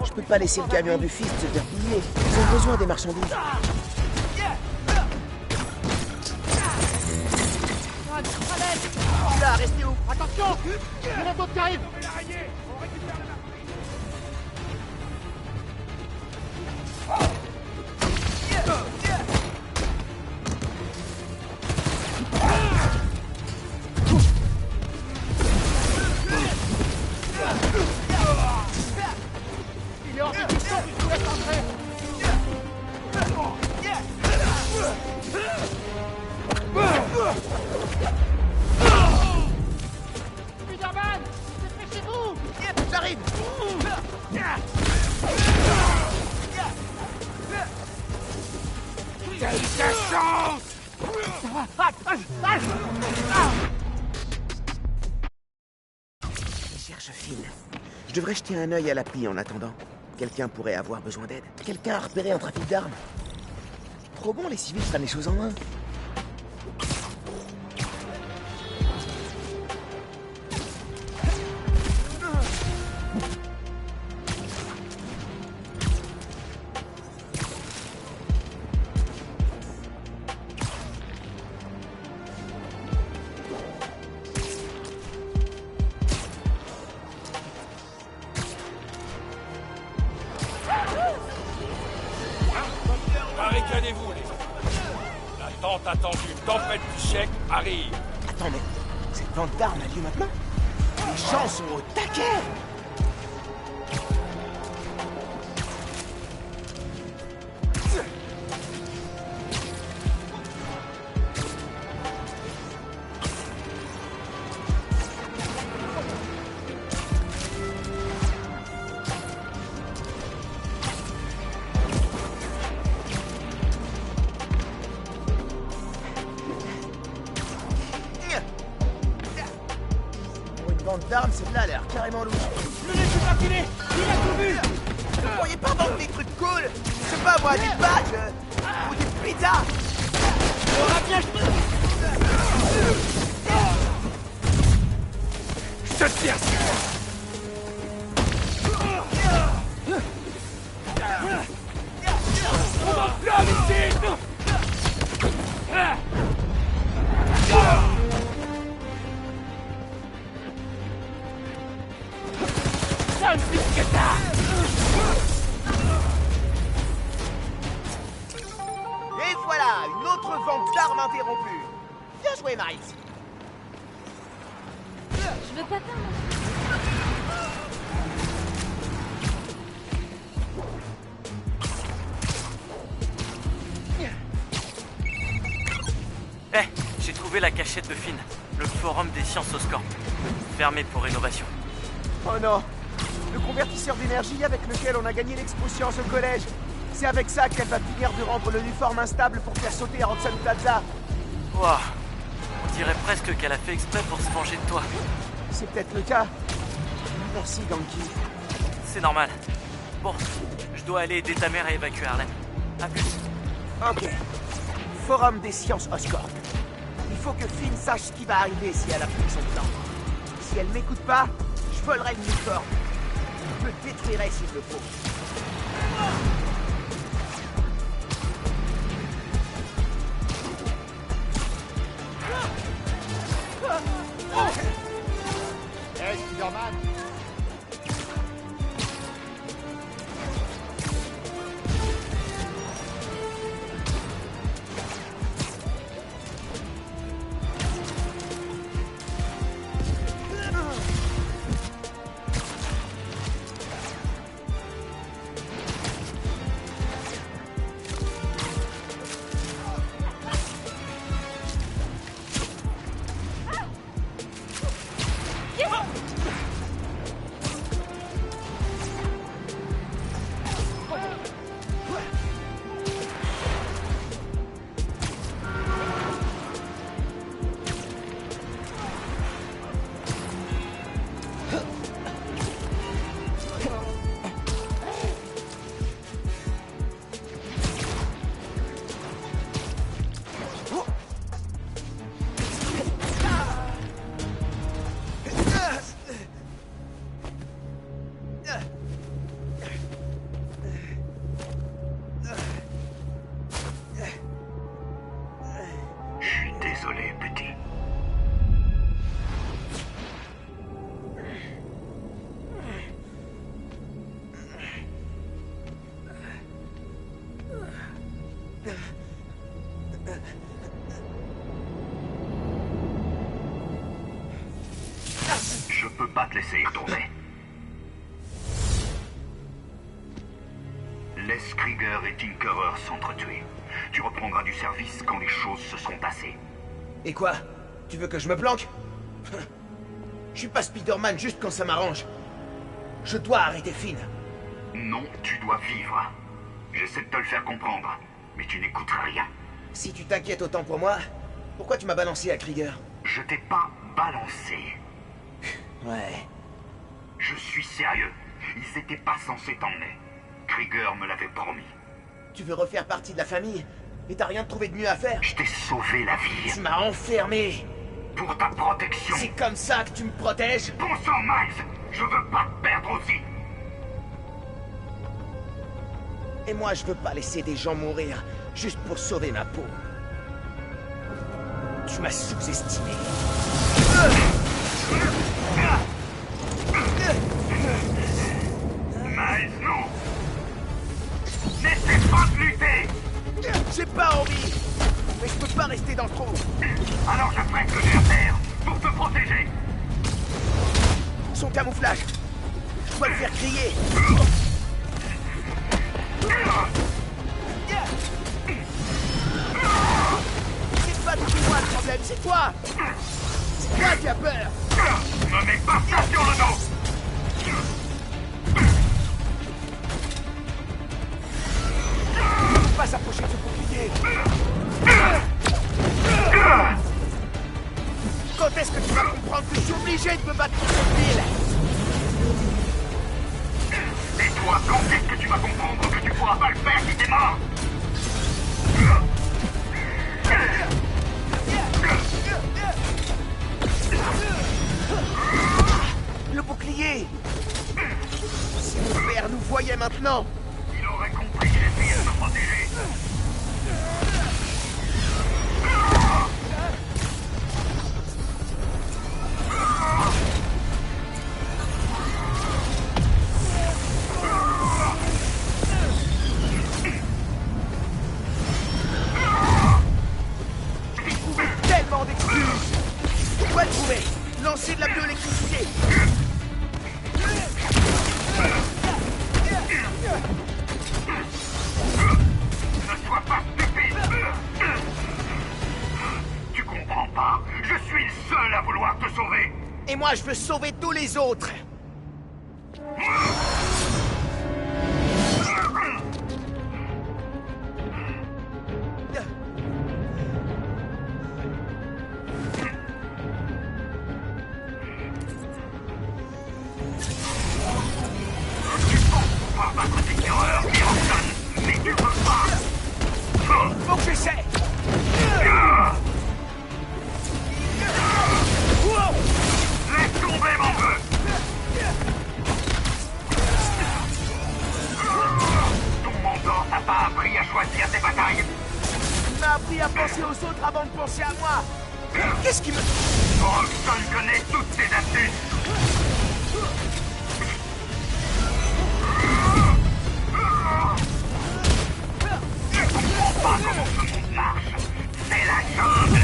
S4: Je peux pas laisser le camion du Fist se faire piller. Ils ont besoin des marchandises.
S13: Là, restez où? Attention! Il y en a d'autres qui arrivent! Il est hors de question, je vous laisse entrer! Spider-Man! Dépêchez-vous! J'arrive!
S12: T'as eu ta chance!
S4: Je cherche Finn. Je devrais jeter un œil à l'appli en attendant. Quelqu'un pourrait avoir besoin d'aide. Quelqu'un a repéré un trafic d'armes. Trop bon, les civils prennent les choses en main.
S1: tant attendue tempête du siècle arrive.
S4: Attends, mais cette vente d'armes a lieu maintenant? Les gens sont au taquet! D'armes, celle-là a l'air carrément louche.
S13: Ne laissez pas filer! Il a tout vu!
S4: Vous pourriez pas vendre des trucs cool? Je sais pas moi, des badges ou des pizzas?
S13: On a bien...
S7: Je te tiens!
S13: On va plein ici!
S4: Et voilà, une autre vente d'armes interrompue. Bien joué, Miles.
S6: Je veux pas faire
S14: J'ai trouvé la cachette de Finn, le forum des sciences Oscorp. Fermé pour rénovation.
S4: Oh non, le convertisseur d'énergie avec lequel on a gagné l'expo science au collège. C'est avec ça qu'elle va finir de rendre l'uniforme instable pour faire sauter Roxanne Plaza.
S14: Wouah, on dirait presque qu'elle a fait exprès pour se venger de toi.
S4: C'est peut-être le cas. Merci, Ganki.
S14: C'est normal. Bon, je dois aller aider ta mère à évacuer Harlem. A plus.
S4: Ok. Forum des sciences Oscorp. Il faut que Finn sache ce qui va arriver si elle applique son plan. Si elle m'écoute pas, je volerai l'uniforme. Je le détruirai s'il le faut.
S15: Hey, Spider-Man!
S3: Je peux pas te laisser y retourner. Laisse Krieger et Tinkerer s'entretuer. Tu reprendras du service quand les choses se seront passées.
S4: Et quoi? Tu veux que je me planque? Je suis pas Spider-Man juste quand ça m'arrange. Je dois arrêter Finn.
S3: Non, tu dois vivre. J'essaie de te le faire comprendre, mais tu n'écoutes rien.
S4: Si tu t'inquiètes autant pour moi, pourquoi tu m'as balancé à Krieger?
S3: Je t'ai pas balancé.
S4: Ouais.
S3: Je suis sérieux. Ils étaient pas censés t'emmener. Krieger me l'avait promis.
S4: Tu veux refaire partie de la famille? Et t'as rien trouvé de mieux à faire?
S3: Je t'ai sauvé la vie.
S4: Tu m'as enfermé.
S3: Pour ta protection.
S4: C'est comme ça que tu me protèges?
S3: Bon sang, Miles. Je veux pas te perdre aussi.
S4: Et moi, je veux pas laisser des gens mourir juste pour sauver ma peau. Tu m'as sous-estimé.
S3: Miles, non. N'essaie pas de lutter.
S4: J'ai pas envie. Mais je peux pas rester dans ce trou.
S3: Alors je ferai ce que j'ai à faire pour te protéger.
S4: Son camouflage. Je dois le faire crier. C'est pas du tout moi le problème, c'est toi. C'est toi qui as peur.
S3: Me mets pas ça sur le dos.
S4: Ne peux pas s'approcher de ce bouclier. Quand est-ce que tu vas comprendre que je suis obligé de me battre pour cette ville?
S3: Et toi, quand est-ce que tu vas comprendre que tu pourras pas le faire si t'es mort?
S4: Le bouclier. Si mon père nous voyait maintenant.
S3: Il aurait compris que j'essayais de me protéger.
S4: Tellement d'excuses. Je dois le trouver. Lancer de la bioélectricité.
S3: Ne sois pas stupide. Tu comprends pas. Je suis le seul à vouloir te sauver.
S4: Et moi, je veux sauver tous les autres. Faut que j'essaie.
S3: Laisse tomber mon feu. Ton mentor t'a pas appris à choisir tes batailles.
S4: Il m'a appris à penser aux autres avant de penser à moi. Qu'est-ce qui me...
S3: Roxxon connaît toutes tes astuces. Tu comprends pas comment ce monde marche. C'est la jungle.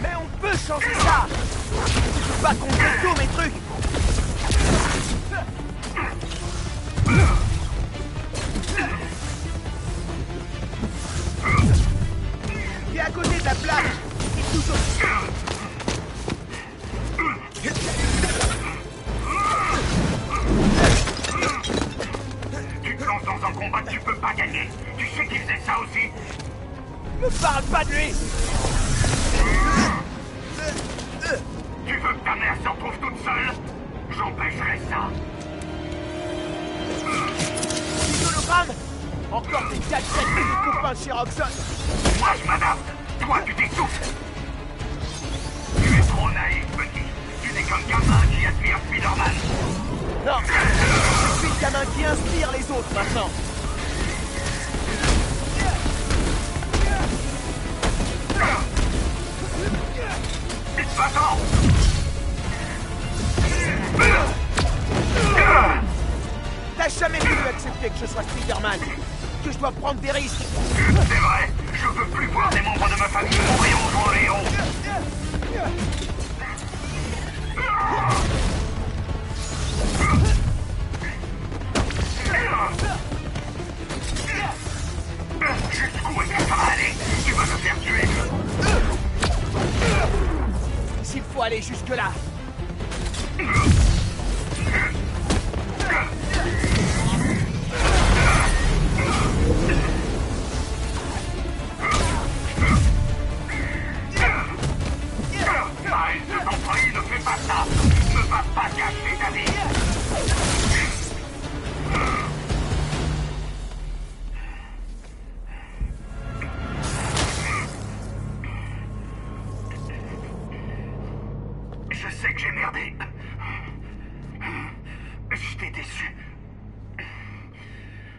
S4: Mais on peut changer ça. Je peux pas contrôler tous mes trucs. Et à côté de la plaque, il est toujours...
S3: Tu te lances dans un combat que tu peux pas gagner. Tu sais qu'il faisait ça aussi.
S4: Ne parle pas de lui.
S3: Tu veux que ta mère se retrouve toute seule? J'empêcherai ça.
S4: Des hologrammes. Encore des gadgets de mes copains chez Roxxon.
S3: Moi, je m'adapte. Toi, tu t'essouffles. Tu es trop naïf, petit. Tu n'es qu'un gamin qui admire Spider-Man.
S4: Non, je suis le gamin qui inspire les autres maintenant.
S3: Va-t'en.
S4: T'as jamais voulu accepter que je sois Spider-Man. Que je dois prendre des risques.
S3: C'est vrai. Je veux plus voir des membres de ma famille mourir en jouant les héros. Jusqu'où est-ce que ça va aller? Tu vas me faire tuer.
S4: S'il faut aller jusque-là.
S3: Miles, je t'en prie, ne fais pas ça. Ne va pas gâcher ta vie. Je sais que j'ai merdé. Je t'ai déçu.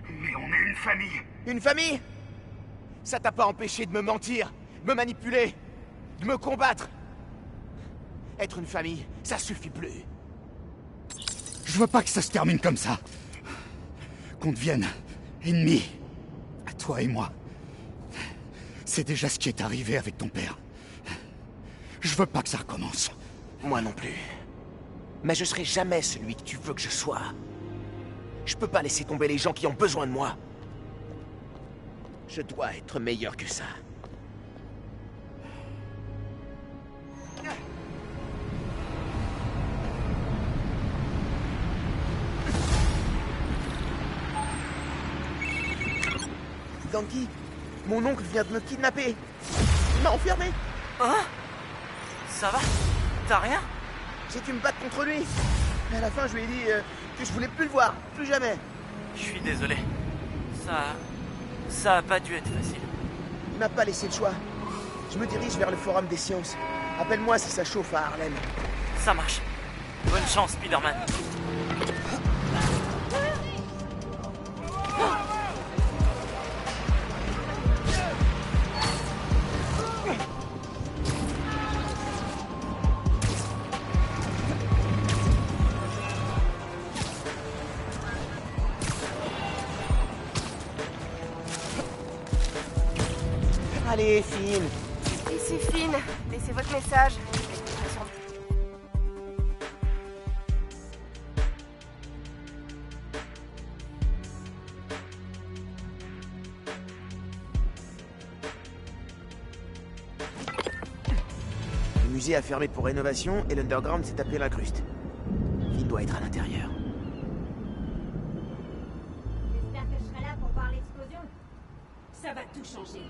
S3: Mais on est une famille.
S4: Une famille? Ça t'a pas empêché de me mentir, de me manipuler, de me combattre. Être une famille, ça suffit plus.
S16: Je veux pas que ça se termine comme ça. Qu'on devienne ennemis. Toi et moi. sais déjà ce qui est arrivé avec ton père. Je veux pas que ça recommence.
S4: Moi non plus. Mais je serai jamais celui que tu veux que je sois. Je peux pas laisser tomber les gens qui ont besoin de moi. Je dois être meilleur que ça. Yankee, mon oncle vient de me kidnapper. Il m'a enfermé.
S11: Hein? Ça va? T'as rien?
S4: J'ai dû me battre contre lui. Mais à la fin, je lui ai dit que je voulais plus le voir, plus jamais.
S11: Je suis désolé. Ça a pas dû être facile.
S4: Il m'a pas laissé le choix. Je me dirige vers le Forum des Sciences. Appelle-moi si ça chauffe à Harlem.
S11: Ça marche. Bonne chance, Spider-Man.
S4: Allez, Finn.
S6: Ici Finn. Laissez votre message.
S4: Le musée a fermé pour rénovation et l'Underground s'est tapé l'incruste. Finn doit être à l'intérieur.
S17: J'espère que je serai là pour voir l'explosion. Ça va tout changer.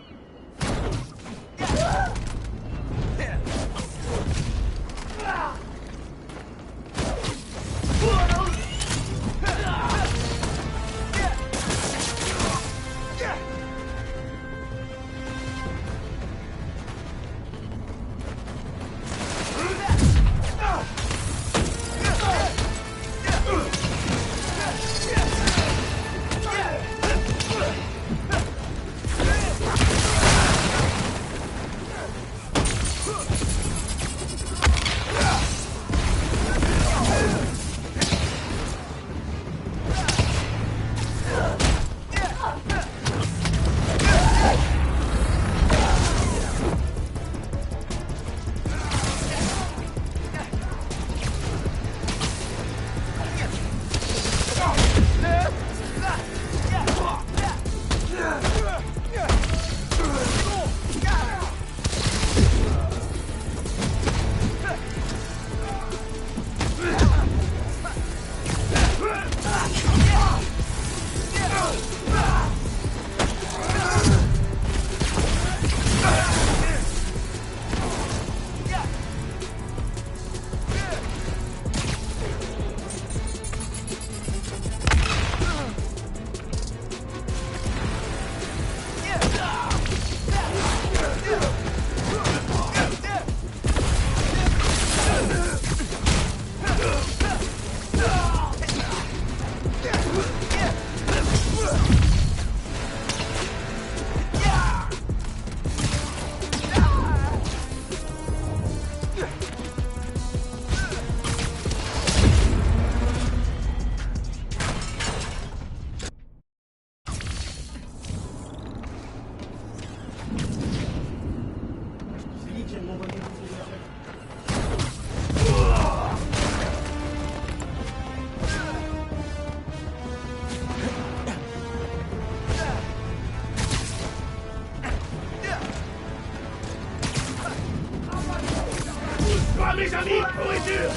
S12: Mes amis, nourriture!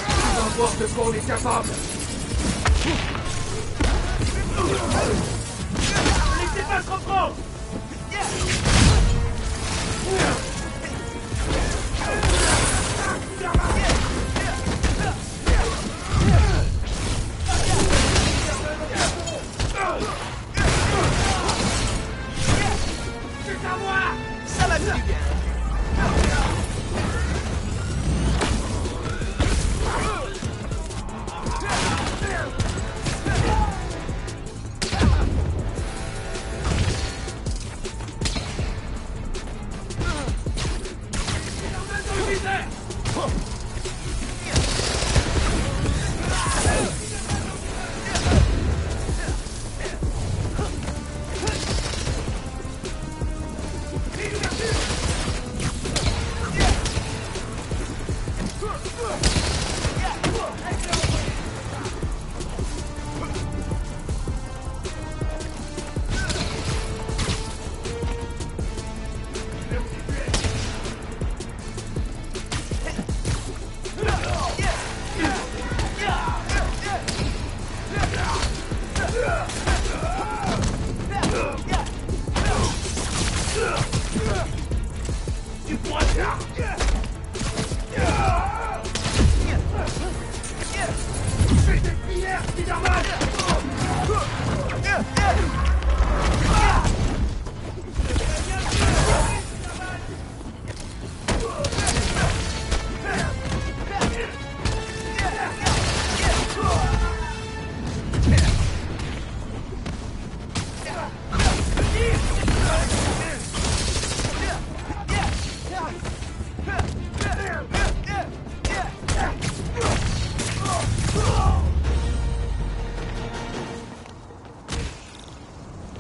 S12: On va voir de quoi on est capable! Laissez pas se reprendre!
S4: Ça va bien.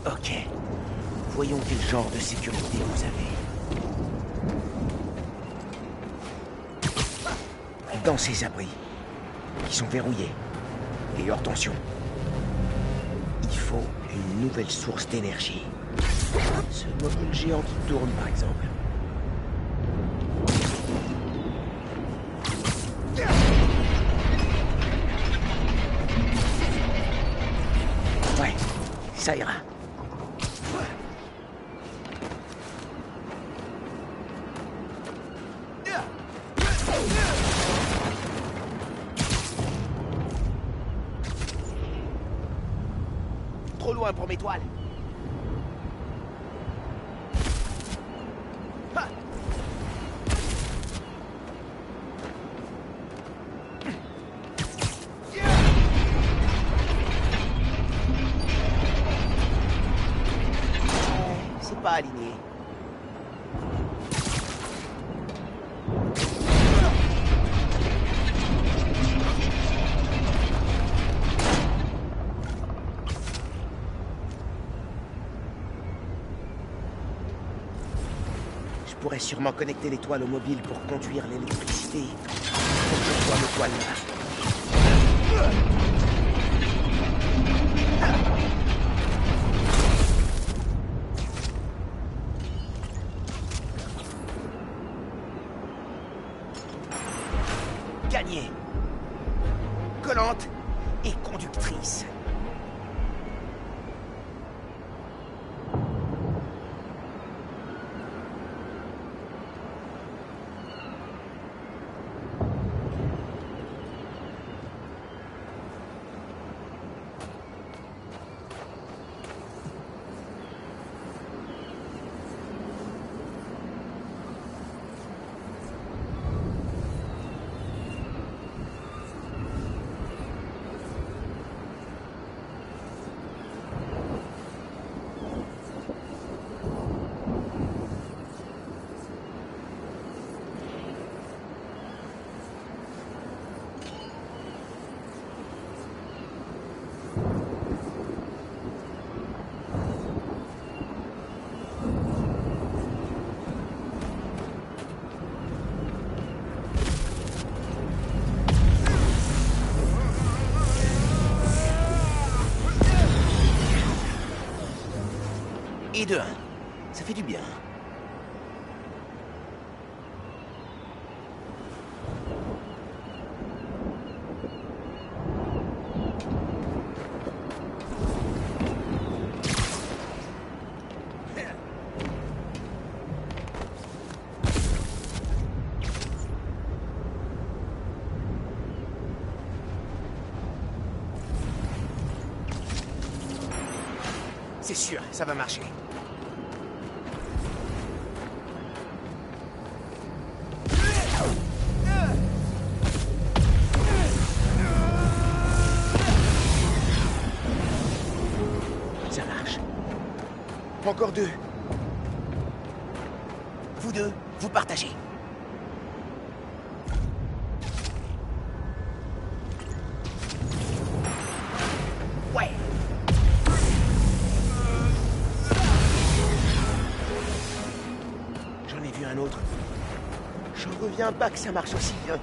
S4: Ok. Voyons quel genre de sécurité vous avez. Dans ces abris, qui sont verrouillés et hors tension, il faut une nouvelle source d'énergie. Ce mobile géant qui tourne, par exemple. Ouais, ça ira. Trop loin pour mes toiles. Ha! C'est pas aligné. Je pourrais sûrement connecter les toiles au mobile pour conduire l'électricité. Faut que je sois mes toiles là. Gagné. Collante et conductrice. Et de 1. Ça fait du bien. C'est sûr, ça va marcher. Ça marche. Encore 2. Vous deux, vous partagez. Ouais. J'en ai vu un autre. J'en reviens pas que ça marche aussi bien.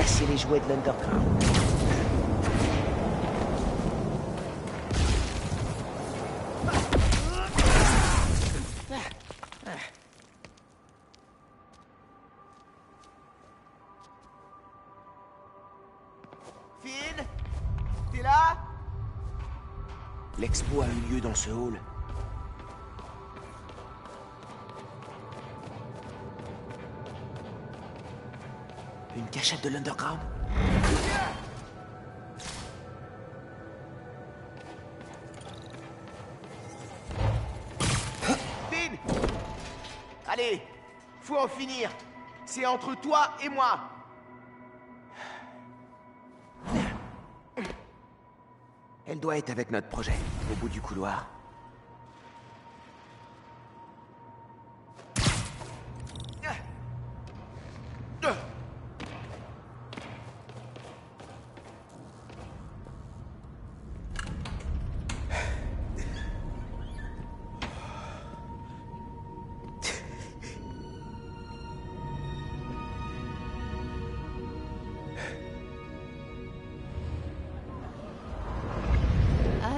S4: casser les jouets de l'Underground. Finn? T'es là? L'expo a eu lieu dans ce hall. Une cachette de l'Underground? Finn! Allez, faut en finir. C'est entre toi et moi. Elle doit être avec notre projet, au bout du couloir.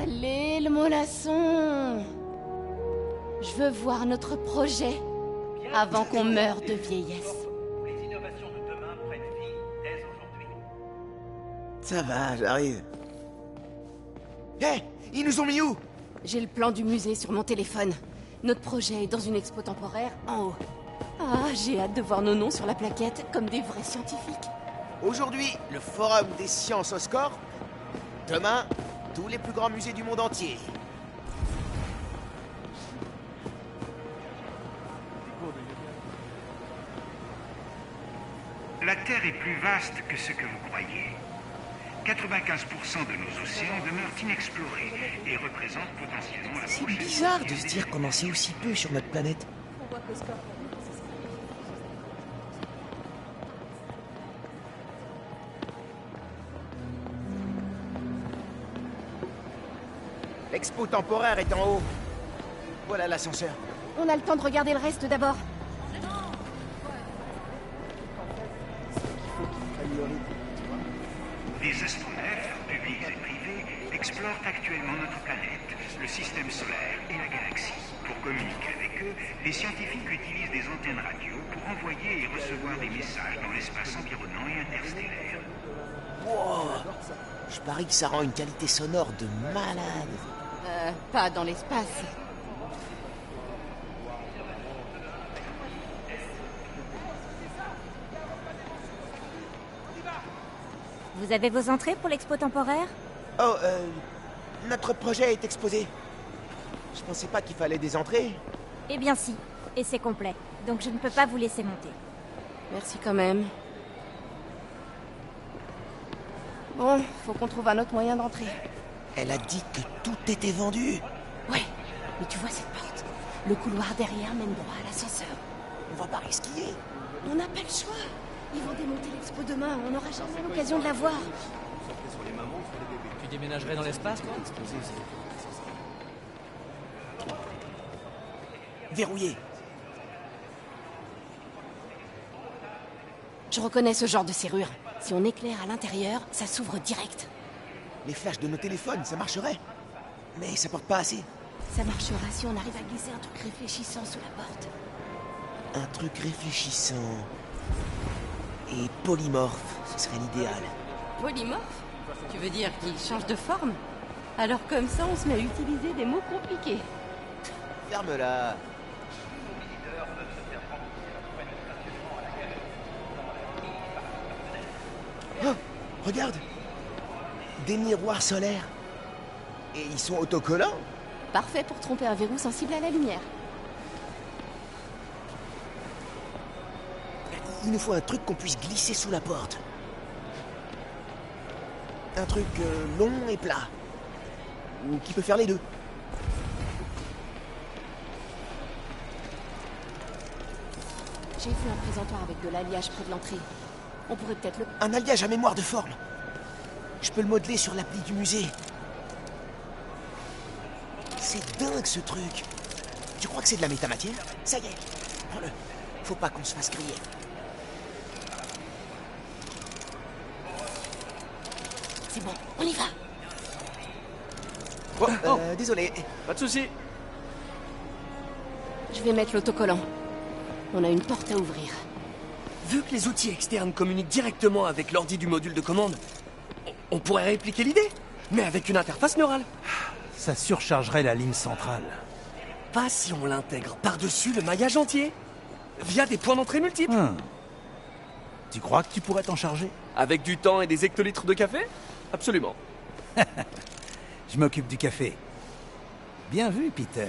S5: Allez, le mollasson! Je veux voir notre projet avant qu'on meure de vieillesse.
S10: Les innovations de demain prennent vie dès aujourd'hui.
S4: Ça va, j'arrive. Hé, ils nous ont mis où?
S5: J'ai le plan du musée sur mon téléphone. Notre projet est dans une expo temporaire en haut. Ah, j'ai hâte de voir nos noms sur la plaquette comme des vrais scientifiques.
S4: Aujourd'hui, le Forum des sciences Oscorp. Demain, tous les plus grands musées du monde entier.
S3: La Terre est plus vaste que ce que vous croyez. 95% de nos océans demeurent inexplorés et représentent potentiellement la
S4: C'est
S3: prochaine...
S4: bizarre de se dire qu'on en sait aussi peu sur notre planète. L'expo temporaire est en haut. Voilà l'ascenseur.
S5: On a le temps de regarder le reste d'abord.
S3: Des astronautes, publics et privés, explorent actuellement notre planète, le système solaire et la galaxie. Pour communiquer avec eux, les scientifiques utilisent des antennes radio pour envoyer et recevoir des messages dans l'espace environnant et interstellaire.
S4: Wow. Je parie que ça rend une qualité sonore de malade.
S5: Pas dans l'espace.
S18: Vous avez vos entrées pour l'expo temporaire?
S4: Oh, notre projet est exposé. Je pensais pas qu'il fallait des entrées.
S18: Eh bien si, et c'est complet, donc je ne peux pas vous laisser monter.
S5: Merci quand même. Bon, faut qu'on trouve un autre moyen d'entrer.
S4: Elle a dit que tout était vendu.
S5: Ouais, mais tu vois cette porte? Le couloir derrière mène droit à l'ascenseur.
S4: On va pas risquer.
S5: On n'a pas le choix. Ils vont démonter l'expo demain, on n'aura jamais l'occasion de la voir.
S10: Tu déménagerais dans l'espace, toi?
S4: Verrouillé.
S5: Je reconnais ce genre de serrure. Si on éclaire à l'intérieur, ça s'ouvre direct.
S4: Les flashs de nos téléphones, ça marcherait. Mais ça porte pas assez.
S5: Ça marchera si on arrive à glisser un truc réfléchissant sous la porte.
S4: Un truc réfléchissant. Et polymorphe, ce serait l'idéal.
S5: Polymorphe? Tu veux dire qu'il change de forme? Alors comme ça, on se met à utiliser des mots compliqués.
S4: Ferme-la. Oh, regarde. Des miroirs solaires. Et ils sont autocollants.
S5: Parfait pour tromper un verrou sensible à la lumière.
S4: Il nous faut un truc qu'on puisse glisser sous la porte. Un truc long et plat. Ou qui peut faire les deux.
S5: J'ai vu un présentoir avec de l'alliage près de l'entrée. On pourrait peut-être le...
S4: Un alliage à mémoire de forme. Je peux le modeler sur l'appli du musée. C'est dingue ce truc. Tu crois que c'est de la métamatière? Ça y est, prends-le. Faut pas qu'on se fasse griller.
S5: C'est bon, on y va.
S13: Désolé.
S7: Pas de soucis.
S5: Je vais mettre l'autocollant. On a une porte à ouvrir.
S7: Vu que les outils externes communiquent directement avec l'ordi du module de commande, on pourrait répliquer l'idée, mais avec une interface neurale.
S19: Ça surchargerait la ligne centrale.
S7: Pas si on l'intègre par-dessus le maillage entier, via des points d'entrée multiples.
S19: Tu crois que tu pourrais t'en charger?
S7: Avec du temps et des hectolitres de café? Absolument.
S19: Je m'occupe du café. Bien vu, Peter.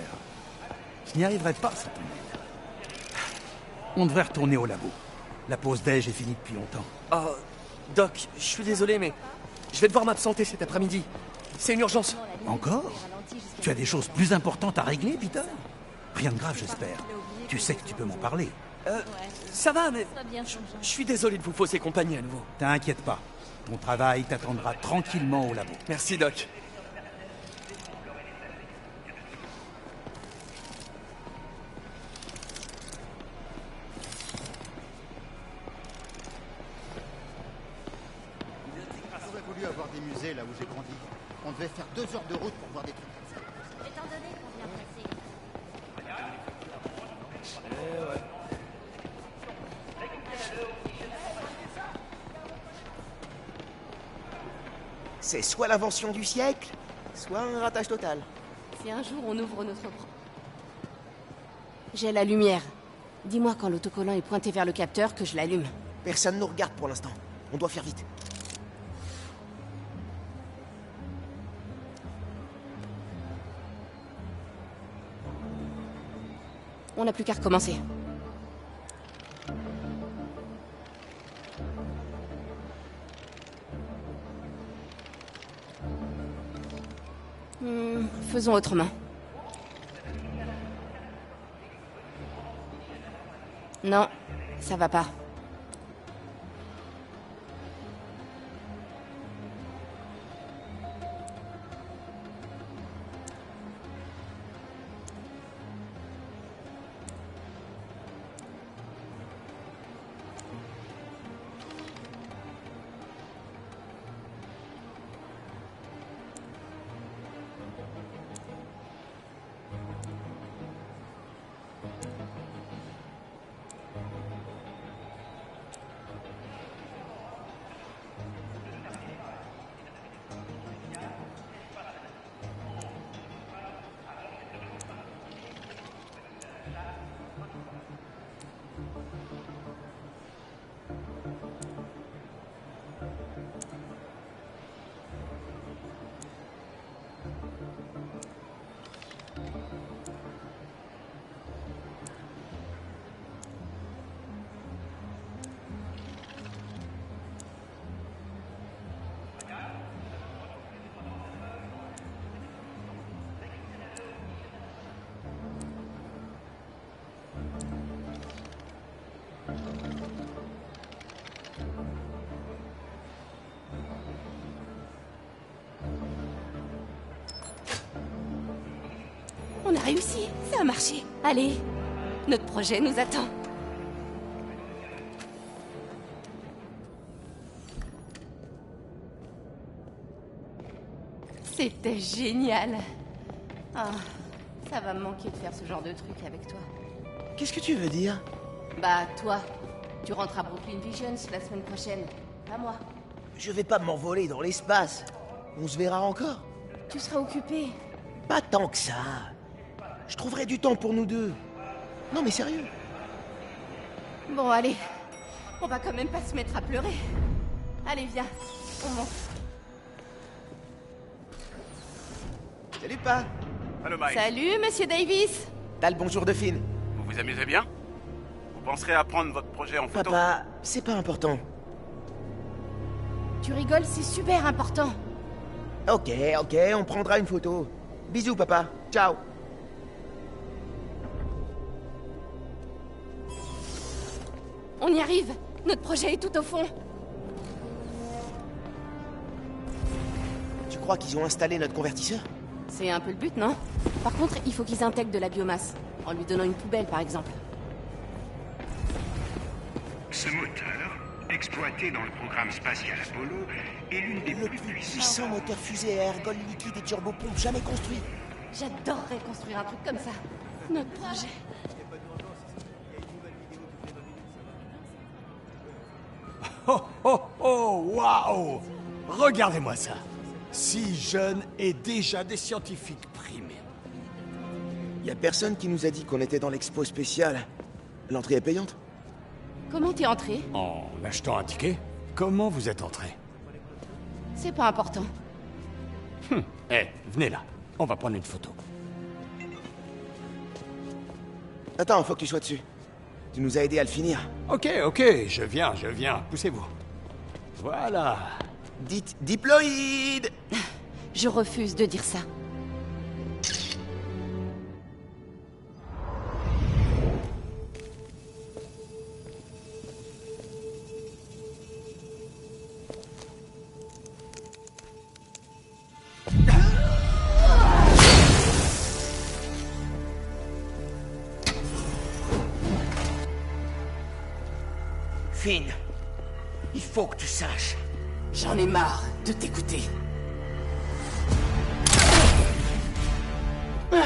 S19: Je n'y arriverai pas sans ton aide. On devrait retourner au labo. La pause déj est finie depuis longtemps.
S7: Oh, Doc, je suis désolé, mais je vais devoir m'absenter cet après-midi. C'est une urgence.
S19: Encore? Tu as des choses plus importantes à régler, Peter? Rien de grave, j'espère. Tu sais que tu peux m'en parler.
S7: Ça va, mais je suis désolé de vous fausser compagnie à nouveau.
S19: T'inquiète pas. Ton travail t'attendra tranquillement au labo.
S7: Merci, Doc.
S15: J'aurais voulu avoir des musées là où j'ai grandi. On devait faire 2 heures de route pour voir des trucs comme ça.
S18: Étant donné qu'on vient passer.
S4: C'est soit l'invention du siècle, soit un ratage total.
S5: Si un jour on ouvre notre... J'ai la lumière. Dis-moi quand l'autocollant est pointé vers le capteur que je l'allume.
S4: Personne ne nous regarde pour l'instant. On doit faire vite.
S5: On n'a plus qu'à recommencer. Faisons autrement. Non, ça va pas. On a réussi, ça a marché. Allez, notre projet nous attend. C'était génial. Ah, ça va me manquer de faire ce genre de truc avec toi.
S4: Qu'est-ce que tu veux dire?
S5: Bah, toi, tu rentres à Brooklyn Visions la semaine prochaine, pas moi.
S4: Je vais pas m'envoler dans l'espace. On se verra encore.
S5: Tu seras occupé.
S4: Pas tant que ça. Je trouverai du temps pour nous deux. Non mais sérieux.
S5: Bon, allez. On va quand même pas se mettre à pleurer. Allez, viens. On monte.
S4: Salut, Pa.
S8: Allô, Mike.
S5: Salut, Monsieur Davis.
S4: T'as le bonjour de Finn.
S8: Vous vous amusez bien? Vous penserez à prendre votre projet en photo?
S4: Papa, c'est pas important.
S5: Tu rigoles, c'est super important.
S4: Ok, on prendra une photo. Bisous, papa. Ciao.
S5: On y arrive. Notre projet est tout au fond.
S4: Tu crois qu'ils ont installé notre convertisseur?
S5: C'est un peu le but, non? Par contre, il faut qu'ils intègrent de la biomasse, en lui donnant une poubelle, par exemple.
S3: Ce moteur exploité dans le programme spatial Apollo est l'une des plus
S4: puissant moteur fusée à ergol liquide et turbopompe jamais construit.
S5: J'adorerais construire un truc comme ça. Notre projet.
S20: Oh, oh, oh, waouh! Regardez-moi ça. Si jeune et déjà des scientifiques primés.
S4: Y a personne qui nous a dit qu'on était dans l'expo spéciale. L'entrée est payante?
S5: Comment t'es entré?
S20: En achetant un ticket? Comment vous êtes entré?
S5: C'est pas important.
S20: Venez là. On va prendre une photo.
S4: Attends, faut que tu sois dessus. Tu nous as aidé à le finir.
S20: Ok, je viens. Poussez-vous. Voilà.
S4: Dites diploïde.
S5: Je refuse de dire ça.
S4: Finn, il faut que tu saches.
S5: J'en ai marre de t'écouter.
S4: Il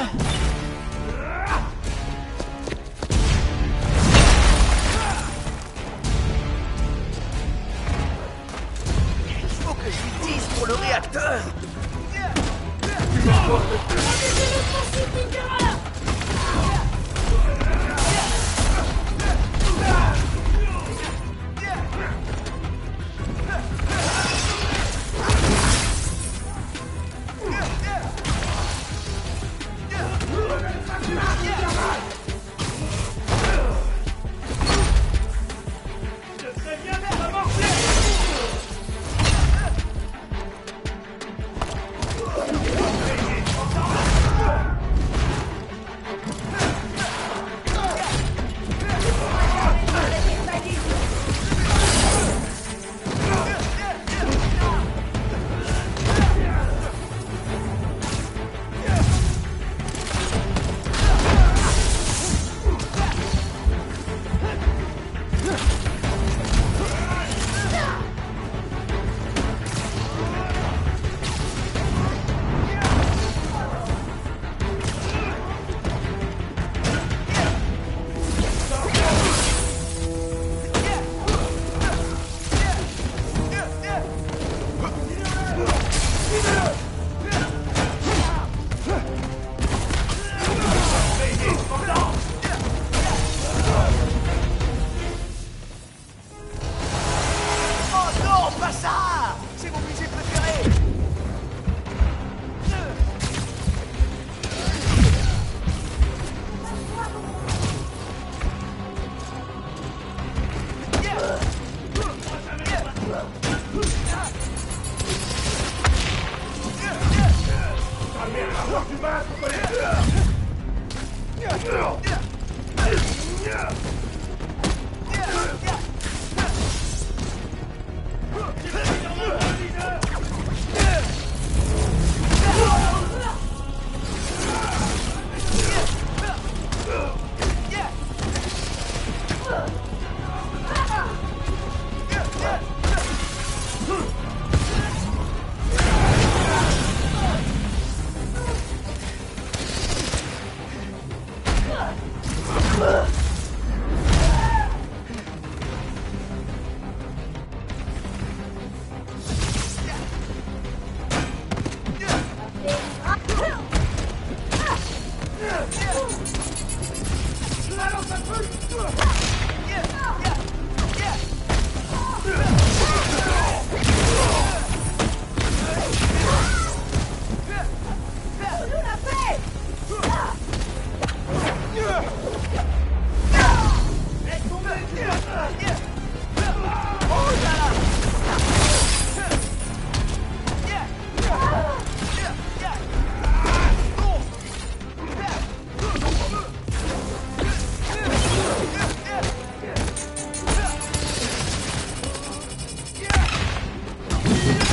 S4: faut que je lui dise pour le réacteur.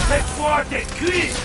S12: Fais-toi des cuisses!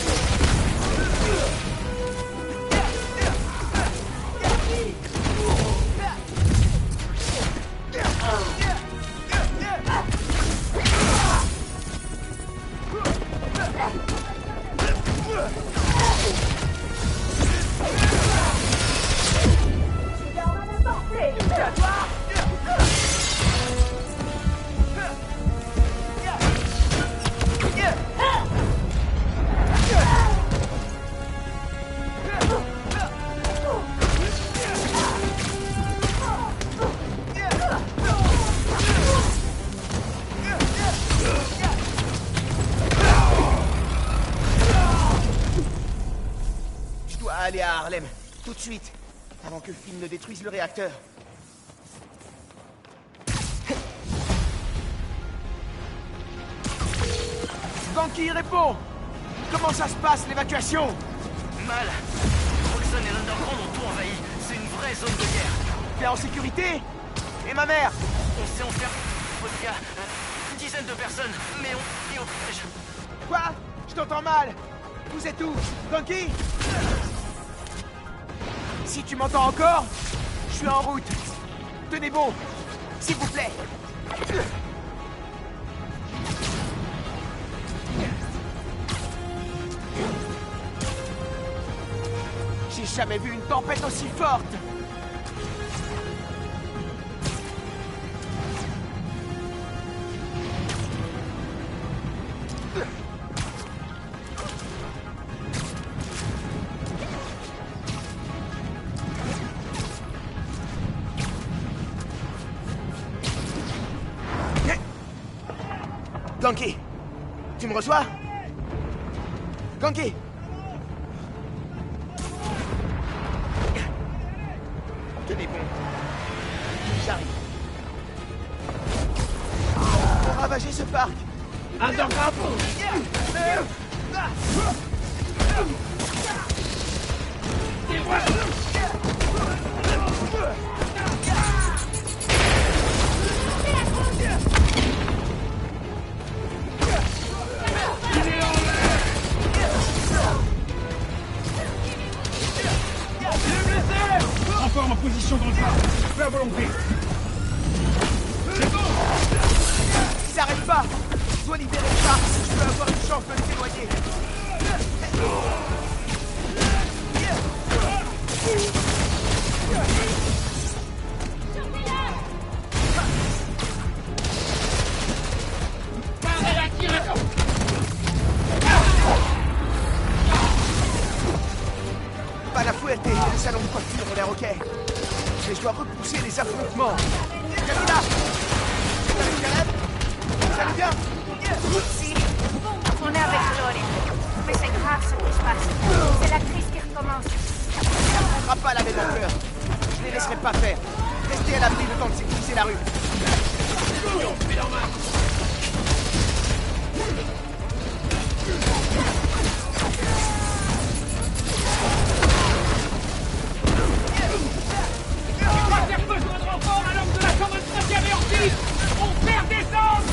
S4: Je dois aller à Harlem, tout de suite, avant que Finn ne détruise le réacteur. Ganke répond. Comment ça se passe, l'évacuation?
S21: Mal. Roxxon et l'Underground ont tout envahi. C'est une vraie zone de guerre.
S4: T'es en sécurité? Et ma mère?
S21: On s'est enfermé. Il y a une dizaine de personnes, mais on est otage.
S4: Quoi? Je t'entends mal. Vous êtes où? Ganke? Si tu m'entends encore, je suis en route. Tenez bon, s'il vous plaît. J'ai jamais vu une tempête aussi forte. Ganke, tu me reçois? Ganke! Tenez bon. J'arrive. Pour ravager ce parc. Underground!
S8: Renfort en position dans le parc. Fais à volonté.
S4: C'est bon. Ils s'arrêtent pas. Je dois libérer le parc si je veux avoir une chance de s'éloigner. Palafuerte et le salon de coiffure ont l'air ok. Mais je dois repousser les affrontements. Camila! C'est avec Caleb? Vous allez bien?
S11: Si, on est avec Gloria. Mais c'est grave ce qui se passe. C'est la crise qui recommence.
S4: Ça ne prendra pas la même ampleur. Je ne les laisserai pas faire. Restez à l'abri le temps de sécuriser la rue.
S17: On perd des hommes!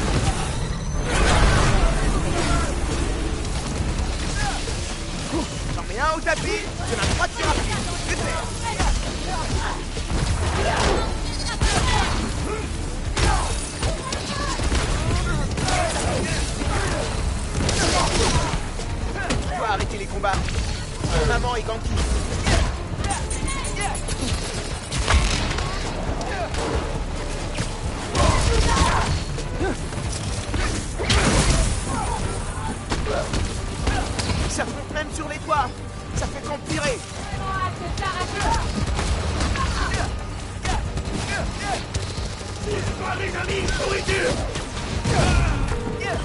S4: J'en mets un au tapis, je n'ai pas de tir rapide. C'est fait. Je dois arrêter les combats. Maman et Ganke. Ça monte même sur les toits. Ça fait qu'empirer.
S12: Les amis, nourriture!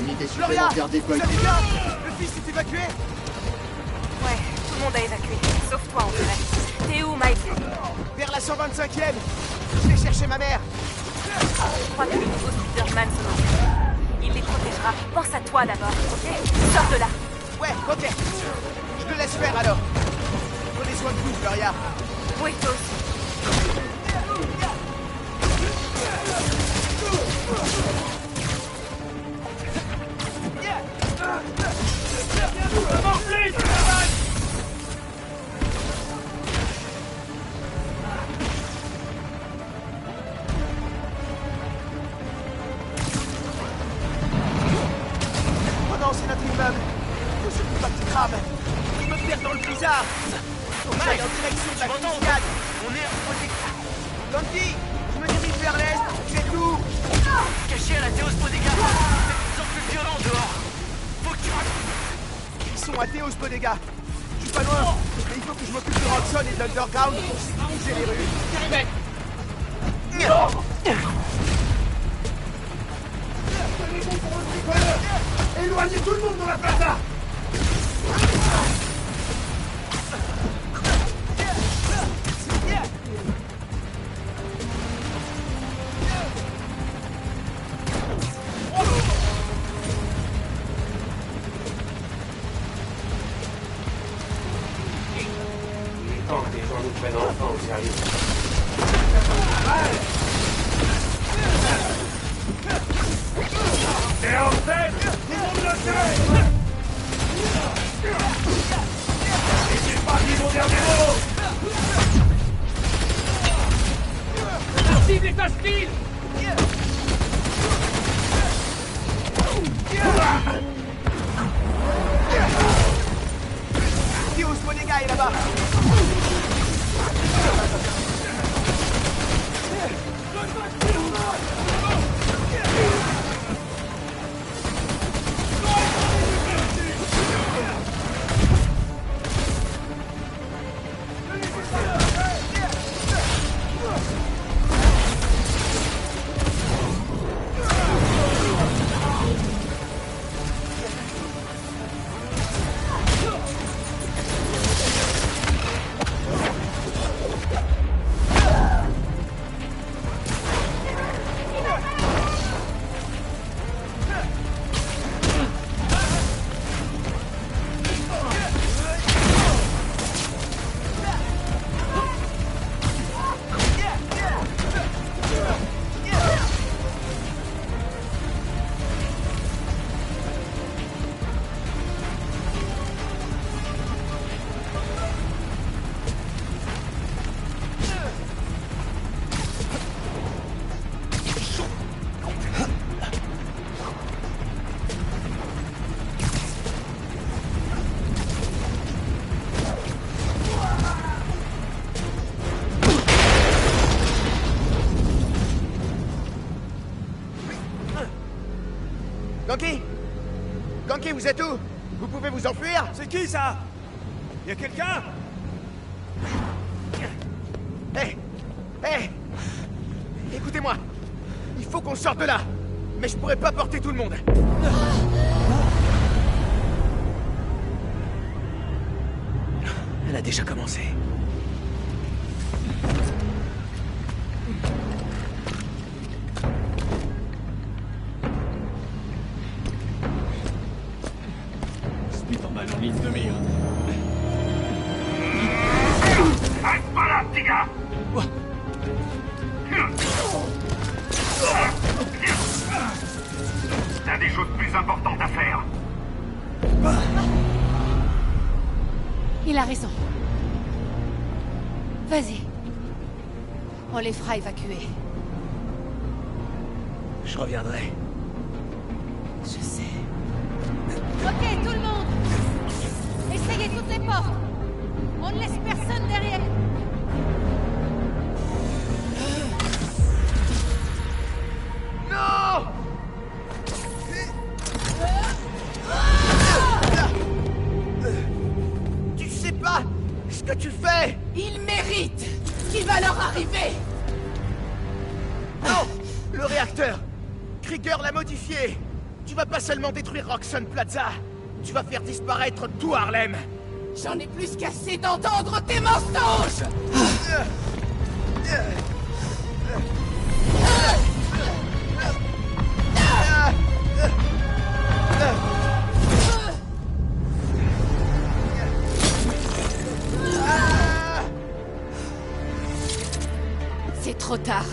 S15: Unité
S4: Gloria,
S15: supplémentaire
S4: vous
S15: déployée.
S4: allez bien? Le fils est évacué?
S11: Ouais, tout le monde a évacué. Sauf toi, on dirait. T'es où, Mike?
S4: Vers la 125e. Je vais chercher ma mère.
S11: Je crois que le nouveau Spider-Man se lance. Il les protégera. Pense à toi d'abord, ok? Sors de là.
S4: Ouais, ok. Je te laisse faire alors. Prenez soin de vous, Gloria.
S11: Oui, toi aussi.
S4: Oh non, c'est notre immeuble. crame. Je me perds dans le blizzard. Faut que j'aille en direction de la fusillade.
S21: On est à...
S4: Donkey, je me dirige vers l'est, c'est tout.
S21: Caché à la Théos Bodega. C'est de plus en plus violent dehors. Faut que tu...
S4: Ils sont à Théos Bodega. Je suis pas loin, mais il faut que je m'occupe de Roxxon et de l'Underground pour sécuriser les rues.
S12: Éloignez tout le monde dans la plaza!
S2: Tant que les gens nous prennent enfin au sérieux.
S12: Et en tête, tout le monde le sait! Et c'est pas dit mon dernier mot!
S10: La cible est hostile!
S4: Théos Bodega est là-bas. Donkey? Donkey, vous êtes où? Vous pouvez vous enfuir?
S20: C'est qui ça? Y a quelqu'un?
S4: Hé! Hé! Écoutez-moi! Il faut qu'on sorte de là! Mais je pourrais pas porter tout le monde! Elle a déjà commencé.
S10: Spider-Man en ligne de mire.
S12: Reste pas là, petit gars! T'as des choses plus importantes à faire.
S5: Il a raison. Vas-y. On les fera évacuer.
S4: Je reviendrai.
S5: Je sais.
S17: Ok, tout le monde! Essayez toutes les portes! On ne laisse personne derrière!
S4: Non! Tu sais pas ce que tu fais!
S5: Ils méritent ce qui va leur arriver!
S4: Non! Le réacteur! Krieger l'a modifié! Tu vas pas seulement détruire Roxxon Plaza, tu vas faire disparaître tout Harlem!
S5: J'en ai plus qu'assez d'entendre tes mensonges! C'est trop tard.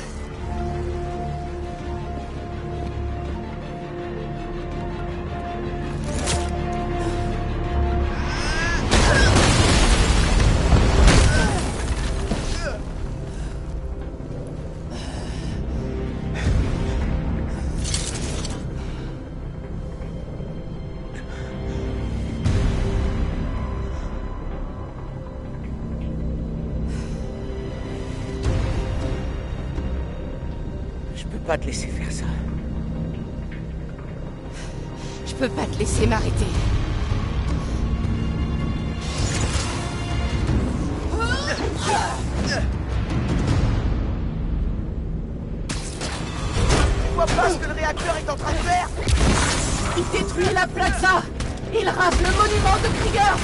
S4: pas te laisser faire ça.
S5: Je peux pas te laisser m'arrêter.
S4: Tu vois pas ce que le réacteur est en train de faire?
S17: Il détruit la plaza. Il rase le monument de Krieger.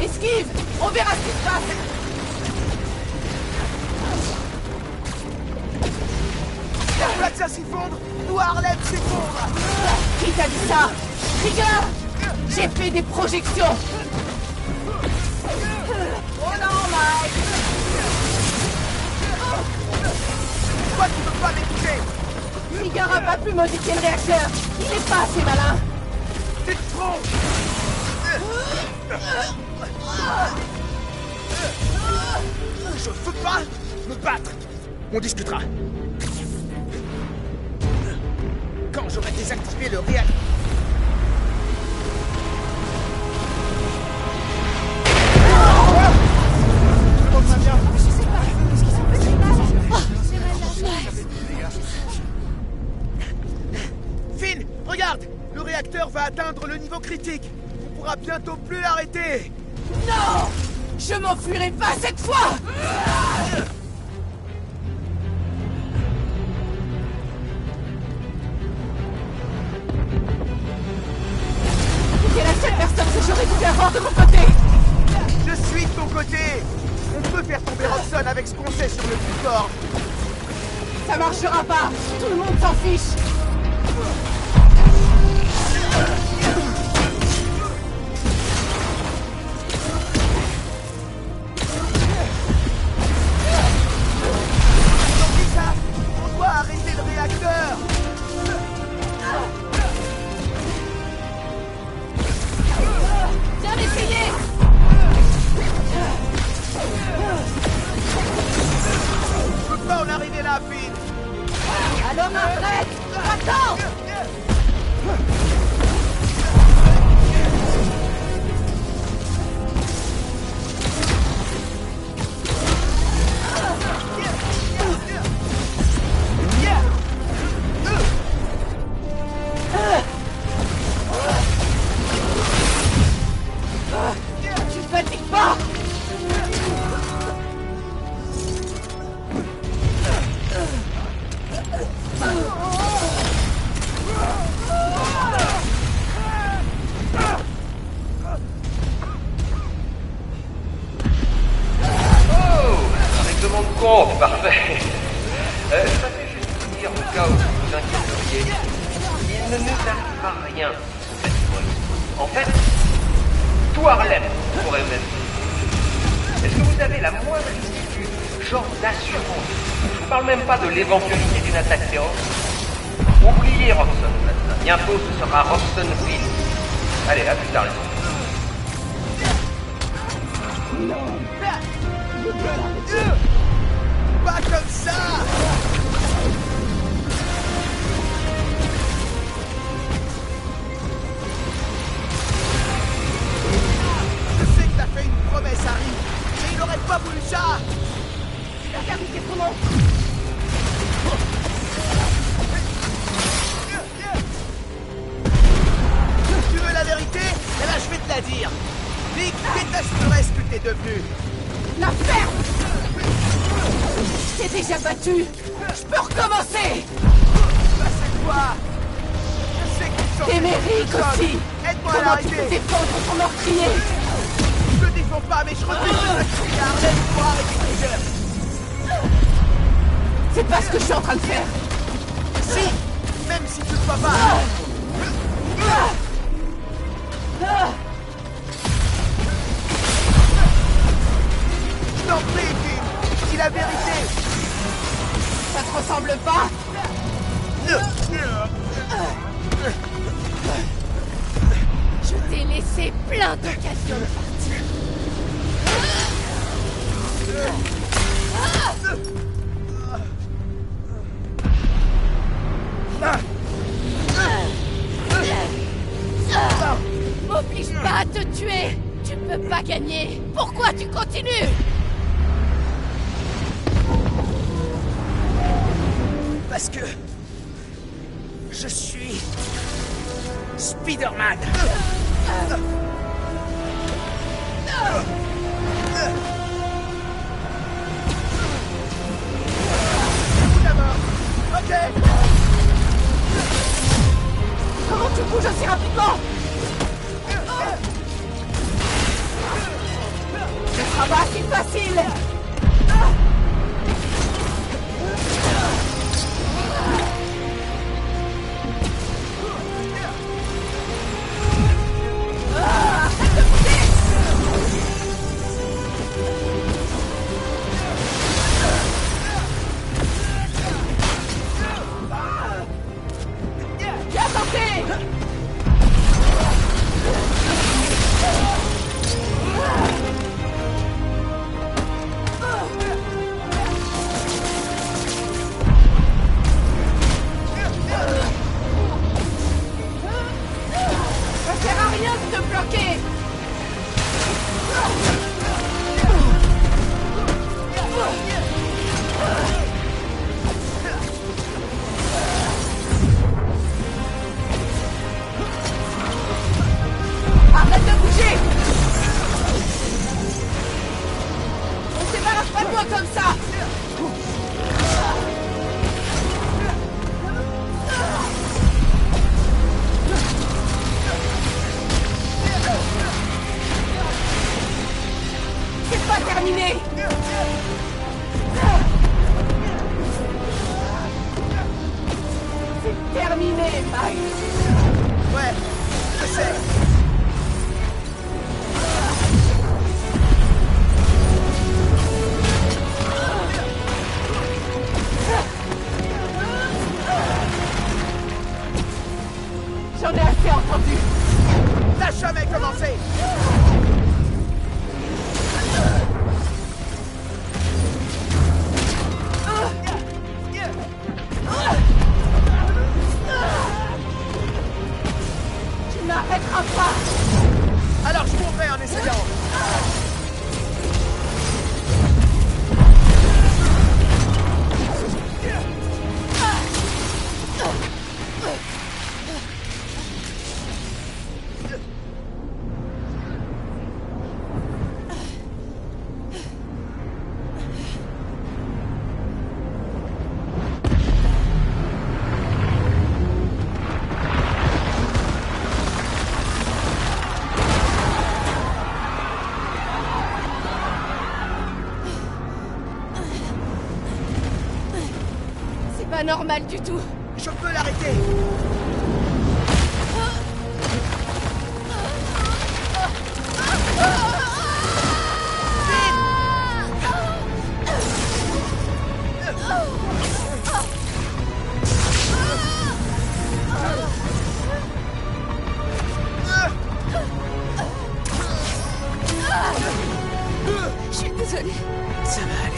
S17: Esquive. On verra ce qui se passe.
S4: La plaza s'effondre. Nous Harlem s'effondre.
S17: Qui t'a dit ça? Krieger. J'ai fait des projections. Oh non, Mike.
S4: Pourquoi tu veux pas m'écouter?
S17: Krieger a pas pu modifier le réacteur. Il est pas assez malin.
S4: Tu te trompes. Je veux pas me battre. On discutera. Quand j'aurai désactivé le réacteur... Finn, regarde! Le réacteur va atteindre le niveau critique. On pourra bientôt plus l'arrêter.
S17: Non! Je m'enfuirai pas cette fois! T'es la seule personne que j'aurais dû avoir de mon côté!
S4: Je suis de ton côté! On peut faire tomber Roxxon avec ce qu'on sait sur le plus fort.
S17: Ça marchera pas! Tout le monde s'en fiche!
S4: On doit arrêter le réacteur!
S17: Bien essayé!
S4: On peut pas en arriver là, Finn!
S17: Alors arrête! Attends! Tu fatigues pas!
S7: Règlement de compte, parfait. Ça fait juste vous dire, au cas où vous vous inquiéteriez, il ne nous arrivera rien cette fois. En fait, tout Harlem pourrait même. Est-ce que vous avez la moindre genre d'assurance? Je vous parle même pas de l'éventualité d'une attaque terroriste. Oubliez Roxxon maintenant. Bientôt ce sera Roxxonville. Allez, à plus tard les enfants.
S4: Pas comme ça! Je sais que t'as fait une promesse, Harry, mais il n'aurait pas voulu ça!
S17: Regardez, c'est ton nom!
S4: Tu veux la vérité? Eh ben, je vais te la dire! Nick détesterait ce que t'es devenu!
S17: La ferme! Je t'ai déjà battu! Je peux recommencer!
S4: Bah, c'est quoi? Je sais que tu sens...
S17: Et Merrick aussi!
S4: Aide-moi à
S17: Comment tu
S4: l'arrêter!
S17: peux défendre ton meurtrier?
S4: Je le défends pas, mais je refuse de sacrifier Harlem pour arrêter Krieger!
S17: C'est pas ce que je suis en train de faire!
S4: Si! Même si tu le vois pas! Je t'en prie, Finn! Dis la vérité!
S17: Ça te ressemble pas? Je t'ai laissé plein d'occasions de partir. M'oblige pas à te tuer! Tu peux
S5: pas gagné. Pourquoi tu continues?
S4: Parce que... je suis... Spider-Man. D'abord. Ok.
S5: Comment tu bouges aussi rapidement? Ce sera pas si facile.
S4: J'en ai assez entendu. T'as jamais commencé.
S5: Tu n'arrêteras pas.
S4: Alors je mourrai en essayant.
S5: Pas normal du tout.
S4: Je peux l'arrêter.
S5: Je suis désolée.
S4: Ça va aller.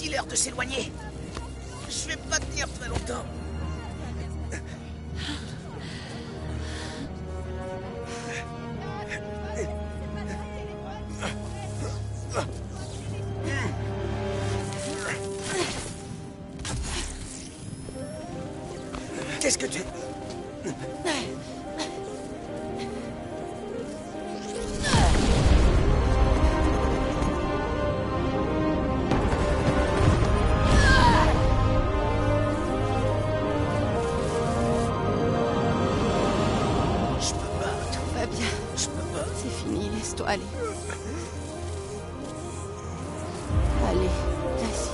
S4: killer de s'éloigner. Je vais pas tenir très longtemps. Qu'est-ce que tu...
S5: Allez. Allez, vas-y.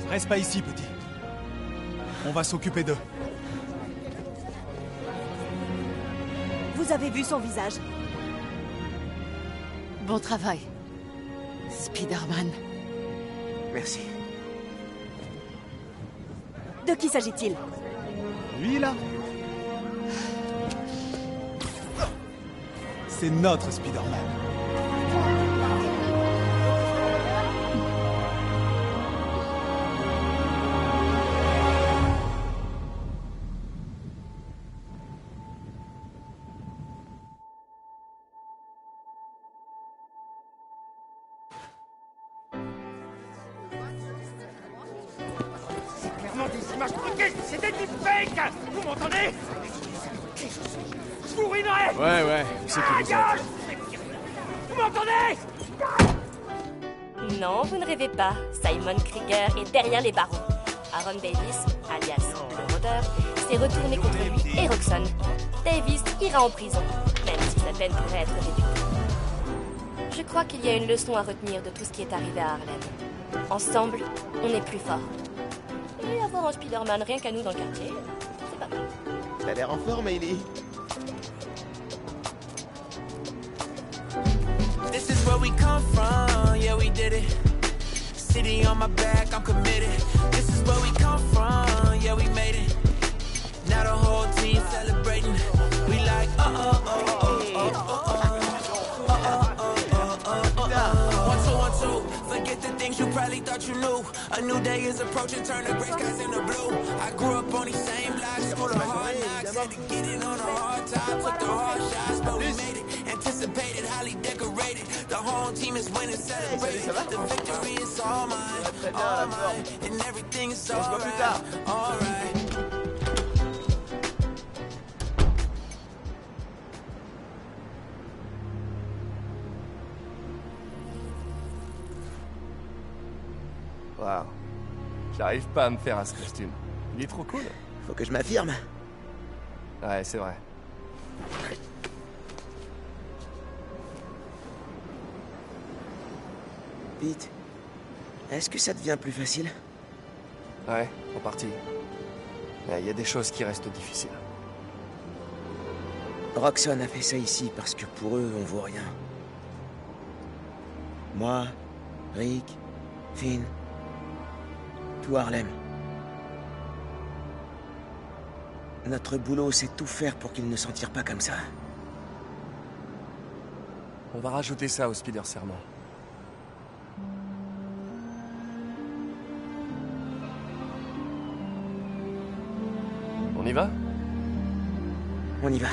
S20: Reste pas ici, petit. On va s'occuper d'eux.
S18: Vous avez vu son visage?
S5: Bon travail, Spider-Man.
S4: Merci.
S18: De qui s'agit-il?
S20: Lui, là? C'est notre Spider-Man.
S7: Ouais, où c'est que vous êtes?
S17: Vous m'entendez?
S6: Non, vous ne rêvez pas. Simon Krieger est derrière les barreaux. Aaron Davis, alias le rôdeur, s'est retourné contre lui et Roxxon. Davis ira en prison, même si sa peine pourrait être réduite. Je crois qu'il y a une leçon à retenir de tout ce qui est arrivé à Harlem. Ensemble, on est plus fort. Et avoir un Spider-Man rien qu'à nous dans le quartier, c'est pas mal.
S4: T'as l'air en forme, Hailey.
S9: This is where we come from, yeah we did it. City on my back, I'm committed. This is where we come from, yeah we made it. Now the whole team celebrating. We like One, two. Forget the things you probably thought you knew. A new day is approaching, turn the gray skies into blue. I grew up on these same blocks, school of hard knocks. Had to get it on a hard time, took the hard shots, but we made it. Anticipated, highly decorated. The whole team is winning, celebrating. The victory is all mine, and everything is alright, alright.
S7: Waouh. J'arrive pas à me faire à ce costume. Il est trop cool.
S4: Faut que je m'affirme.
S7: Ouais, c'est vrai.
S4: Pete, est-ce que ça devient plus facile?
S7: Ouais, en partie. Il y a des choses qui restent difficiles.
S4: Roxxon a fait ça ici parce que pour eux, on vaut rien. Moi, Rick, Finn, tout Harlem. Notre boulot, c'est tout faire pour qu'ils ne s'en tirent pas comme ça.
S7: On va rajouter ça au Spider Serment. On y va?
S4: On y va.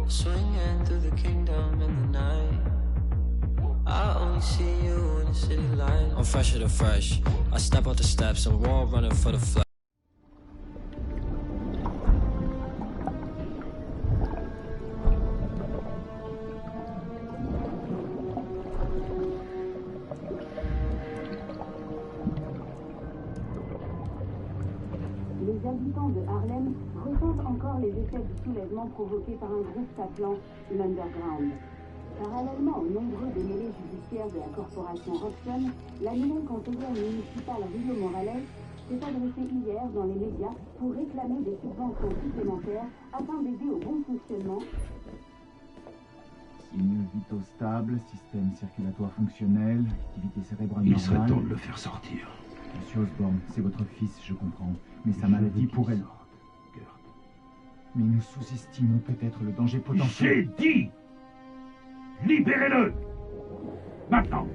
S9: Swinging through the kingdom in the night. I only see you in the city light. I'm fresher than fresh. I step out the steps and wall running for the flag.
S1: Les habitants de Harlem ressentent encore les effets du soulèvement provoqué par un groupe s'appelant l'Underground. Parallèlement aux nombreux démêlés judiciaires de la corporation Roxxon, la nouvelle conseillère municipale Rio Morales s'est adressée hier dans les médias pour réclamer des subventions supplémentaires afin d'aider au bon fonctionnement.
S22: Signes vitaux stables, système circulatoire fonctionnel, activité cérébrale normale.
S8: Il serait temps de le faire sortir.
S22: Monsieur Osborn, c'est votre fils, je comprends. Mais sa maladie pourrait... Mais nous sous-estimons peut-être le danger potentiel.
S8: J'ai dit! Libérez-le! Maintenant!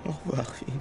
S4: Au revoir, Finn.